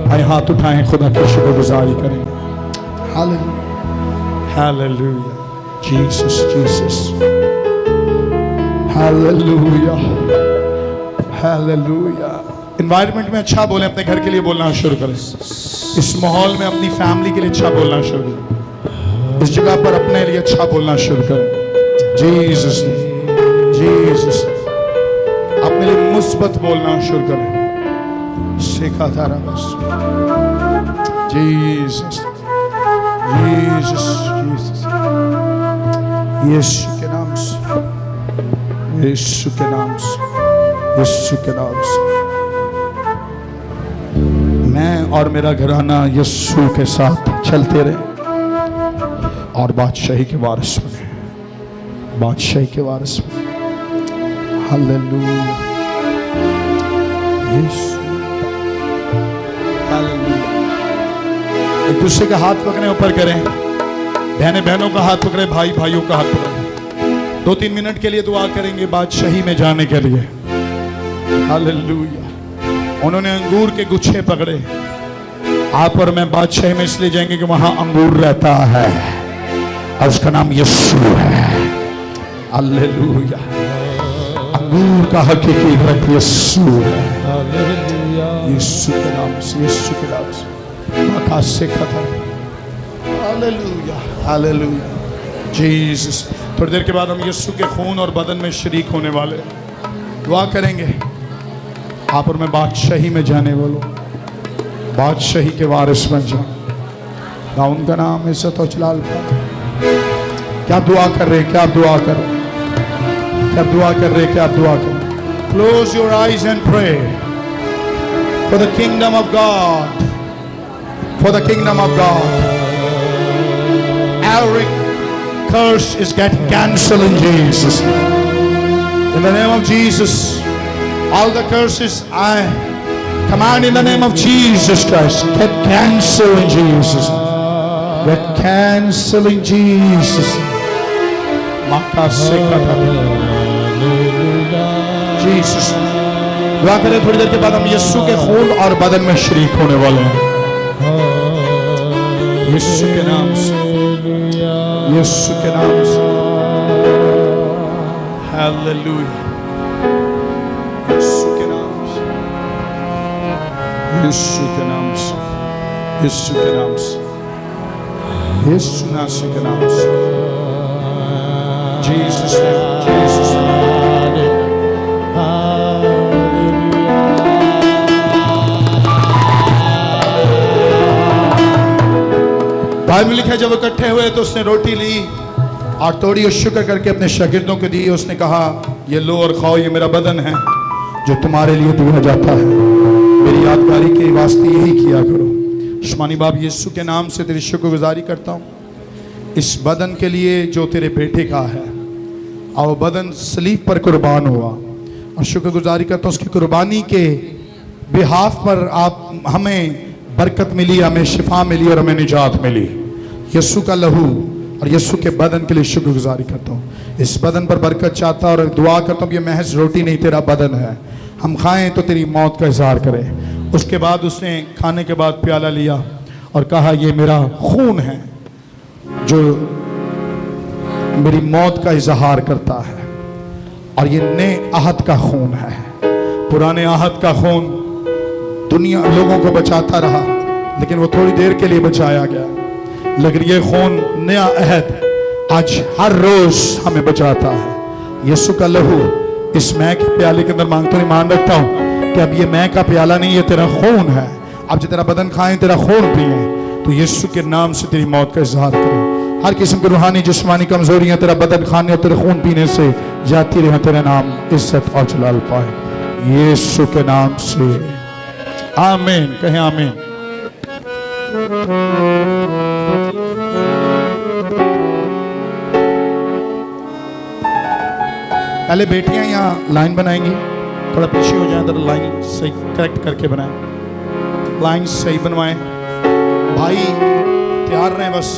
आए हाथ उठाएं, खुदा की शुक्रगुजारी करेंगे। Hallelujah, hallelujah, Jesus, Jesus, hallelujah, hallelujah. Environment में अच्छा बोलें, अपने घर के लिए बोलना शुरू करें, इस माहौल में अपनी फैमिली के लिए अच्छा बोलना शुरू करें, इस जगह पर अपने लिए अच्छा बोलना शुरू करें। जीसस, जीसस, अपने लिए मुस्बत बोलना शुरू करें। सीखा था बस। जीसस, जीसस, जीसस, यीशु के नाम से, यीशु के नाम से, यीशु के नाम से। मैं और मेरा घराना यीशु के साथ चलते रहे और बादशाही के वारिस बने, बादशाही के वारिस बने। हालेलुया, यीशु, हालेलुया। एक दूसरे का हाथ पकड़े, ऊपर करें, बहनें बहनों का हाथ पकड़े, भाई भाइयों का हाथ पकड़े। 2-3 मिनट के लिए दुआ करेंगे बादशाही में जाने के लिए। हालेलुया। उन्होंने अंगूर के गुच्छे पकड़े, आप और मैं बादशाही में इसलिए जाएंगे कि वहां अंगूर रहता है और उसका नाम यीशु है। हालेलुया। अंगूर का हकीकी रख यीशु है। यीशु के नाम से, यीशु के नाम से आकाश से खत्म। Hallelujah, hallelujah, Jesus. थोड़ी देर के बाद हम यीशु के खून और बदन में शरीक होने वाले हैं। दुआ करेंगे, आप और मैं बादशाही में जाने वालों, बादशाही के वारिस बन जाओ। ना उनका नाम इज्जत और जलाल पाए। क्या दुआ कर रहे हैं, क्या दुआ कर रहे हैं, क्या दुआ कर रहे हैं, क्या दुआ कर रहे हैं। Close your eyes and pray for the kingdom of God, for the kingdom of God. Every curse is get cancelled in Jesus. In the name of Jesus, all the curses I command in the name of Jesus Christ, get cancelled in Jesus. Get cancelled in Jesus. Jesus. दुआ करें, थोड़ी देर के बाद हम यीशु के खून और बदन में शरीक होने वाले हैं। यीशु के नाम से, यीशु के नाम से। हालेलुया। यीशु के नाम से, यीशु के नाम से, यीशु के नाम से, यीशु नासरी के नाम से। Jesus, Jesus. बाइबल में लिखा है, जब इकट्ठे हुए तो उसने रोटी ली और तोड़ी और शुक्र करके अपने शागिर्दों को दी। उसने कहा, ये लो और खाओ, ये मेरा बदन है जो तुम्हारे लिए दिया जाता है, मेरी यादगारी के वास्ते यही किया करो। आसमानी बाप, यीशु के नाम से तेरी शुक्रगुजारी करता हूँ इस बदन के लिए जो तेरे बेटे का है, और वो बदन सलीब पर कुर्बान हुआ, और शुक्रगुजारी करता हूँ उसकी कुर्बानी के बिहाफ पर आप हमें बरकत मिली, हमें शिफा मिली और हमें निजात मिली। यीशु का लहू और यीशु के बदन के लिए शुक्रगुजारी करता हूँ। इस बदन पर बरकत चाहता और दुआ करता हूँ कि ये महज रोटी नहीं, तेरा बदन है, हम खाएं तो तेरी मौत का इजहार करें। उसके बाद उसने खाने के बाद प्याला लिया और कहा, ये मेरा खून है जो मेरी मौत का इजहार करता है, और ये नए अहद का खून है। पुराने अहद का खून दुनिया लोगों को बचाता रहा, लेकिन वो थोड़ी देर के लिए बचाया गया, लेकिन ये खून नया अहद आज हर रोज हमें बचाता है। यीशु का लहू इस मैं के प्याले के अंदर मांगता हूँ, ईमान रखता हूँ कि अब ये मैं का प्याला नहीं, ये तेरा खून है। अब जो तेरा बदन खाएं, तेरा खून पिए, तो यीशु के नाम से तेरी मौत का इजहार करें। हर किस्म की रूहानी जिस्मानी कमजोरियां तेरा बदन खाने और तेरे खून पीने से जाती रहे, तेरे नाम इज्जत और जलाल पाए यीशु के नाम से, आमीन। कहें आमीन। पहले बेटियां यहाँ लाइन बनाएंगी, थोड़ा पीछे हो जाए, जरा लाइन सही करेक्ट करके बनाएं, लाइन सही बनवाएं। भाई तैयार रहें बस।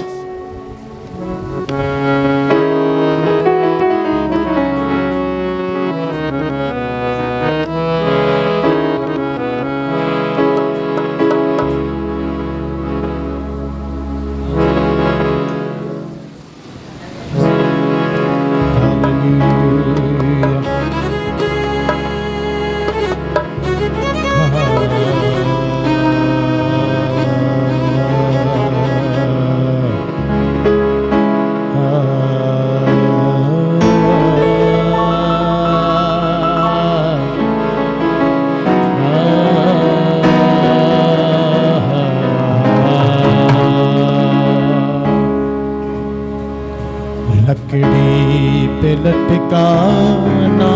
लकड़ी पे लटकाना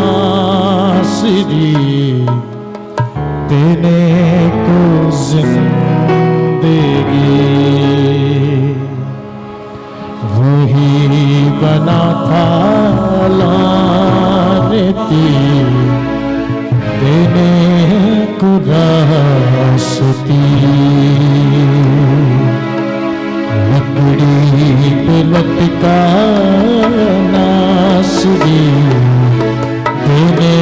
सिरी देने को जिंदगी, वही बना था लानती देने को रास्ती। लकड़ी पे लटकाना सिरी देने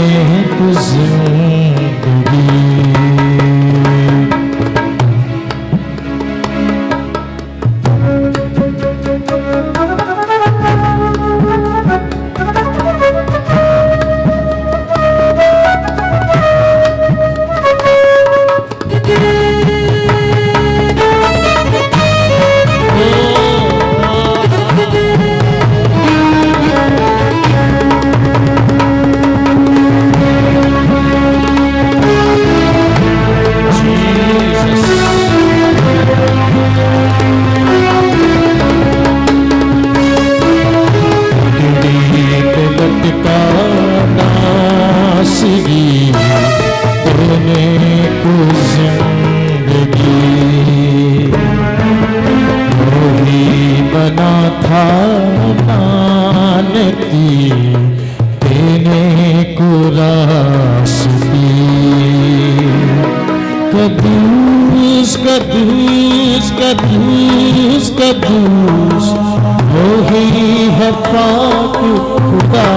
को जिंदगी, कदूस कदूस कदूस कदूस वही है पाक खुदा।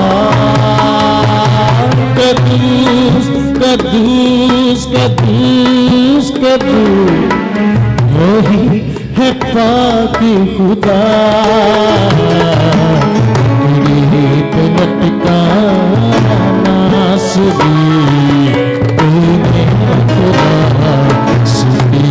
कदूस कदूस कदूस कदूस वही है पाक खुदा। पे लटकाना सिरी देने को रास्ती।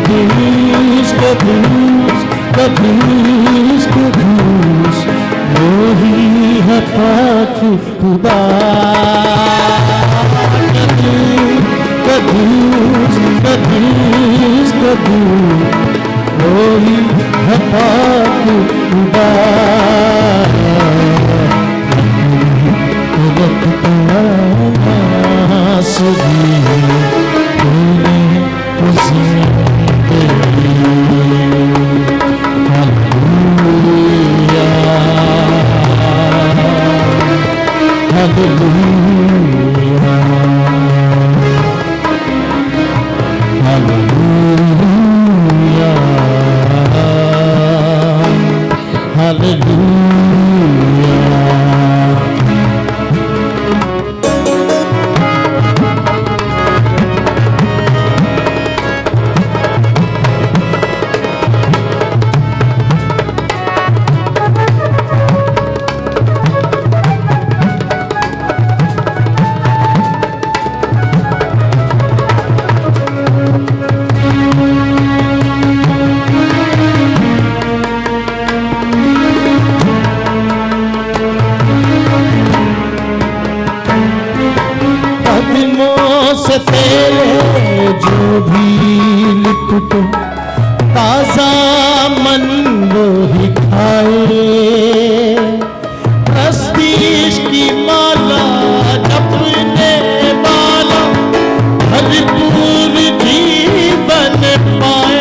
कदूस कदूस कदूस कदूस वो ही है पाक खुदा कदूस कदूस कदूस वो ही है पाक खुदा से तेरे जो भी लिपटे ताजा मन वो ही खाए प्रस्तीश की माला जपने वाला भरपूर जीवन पाए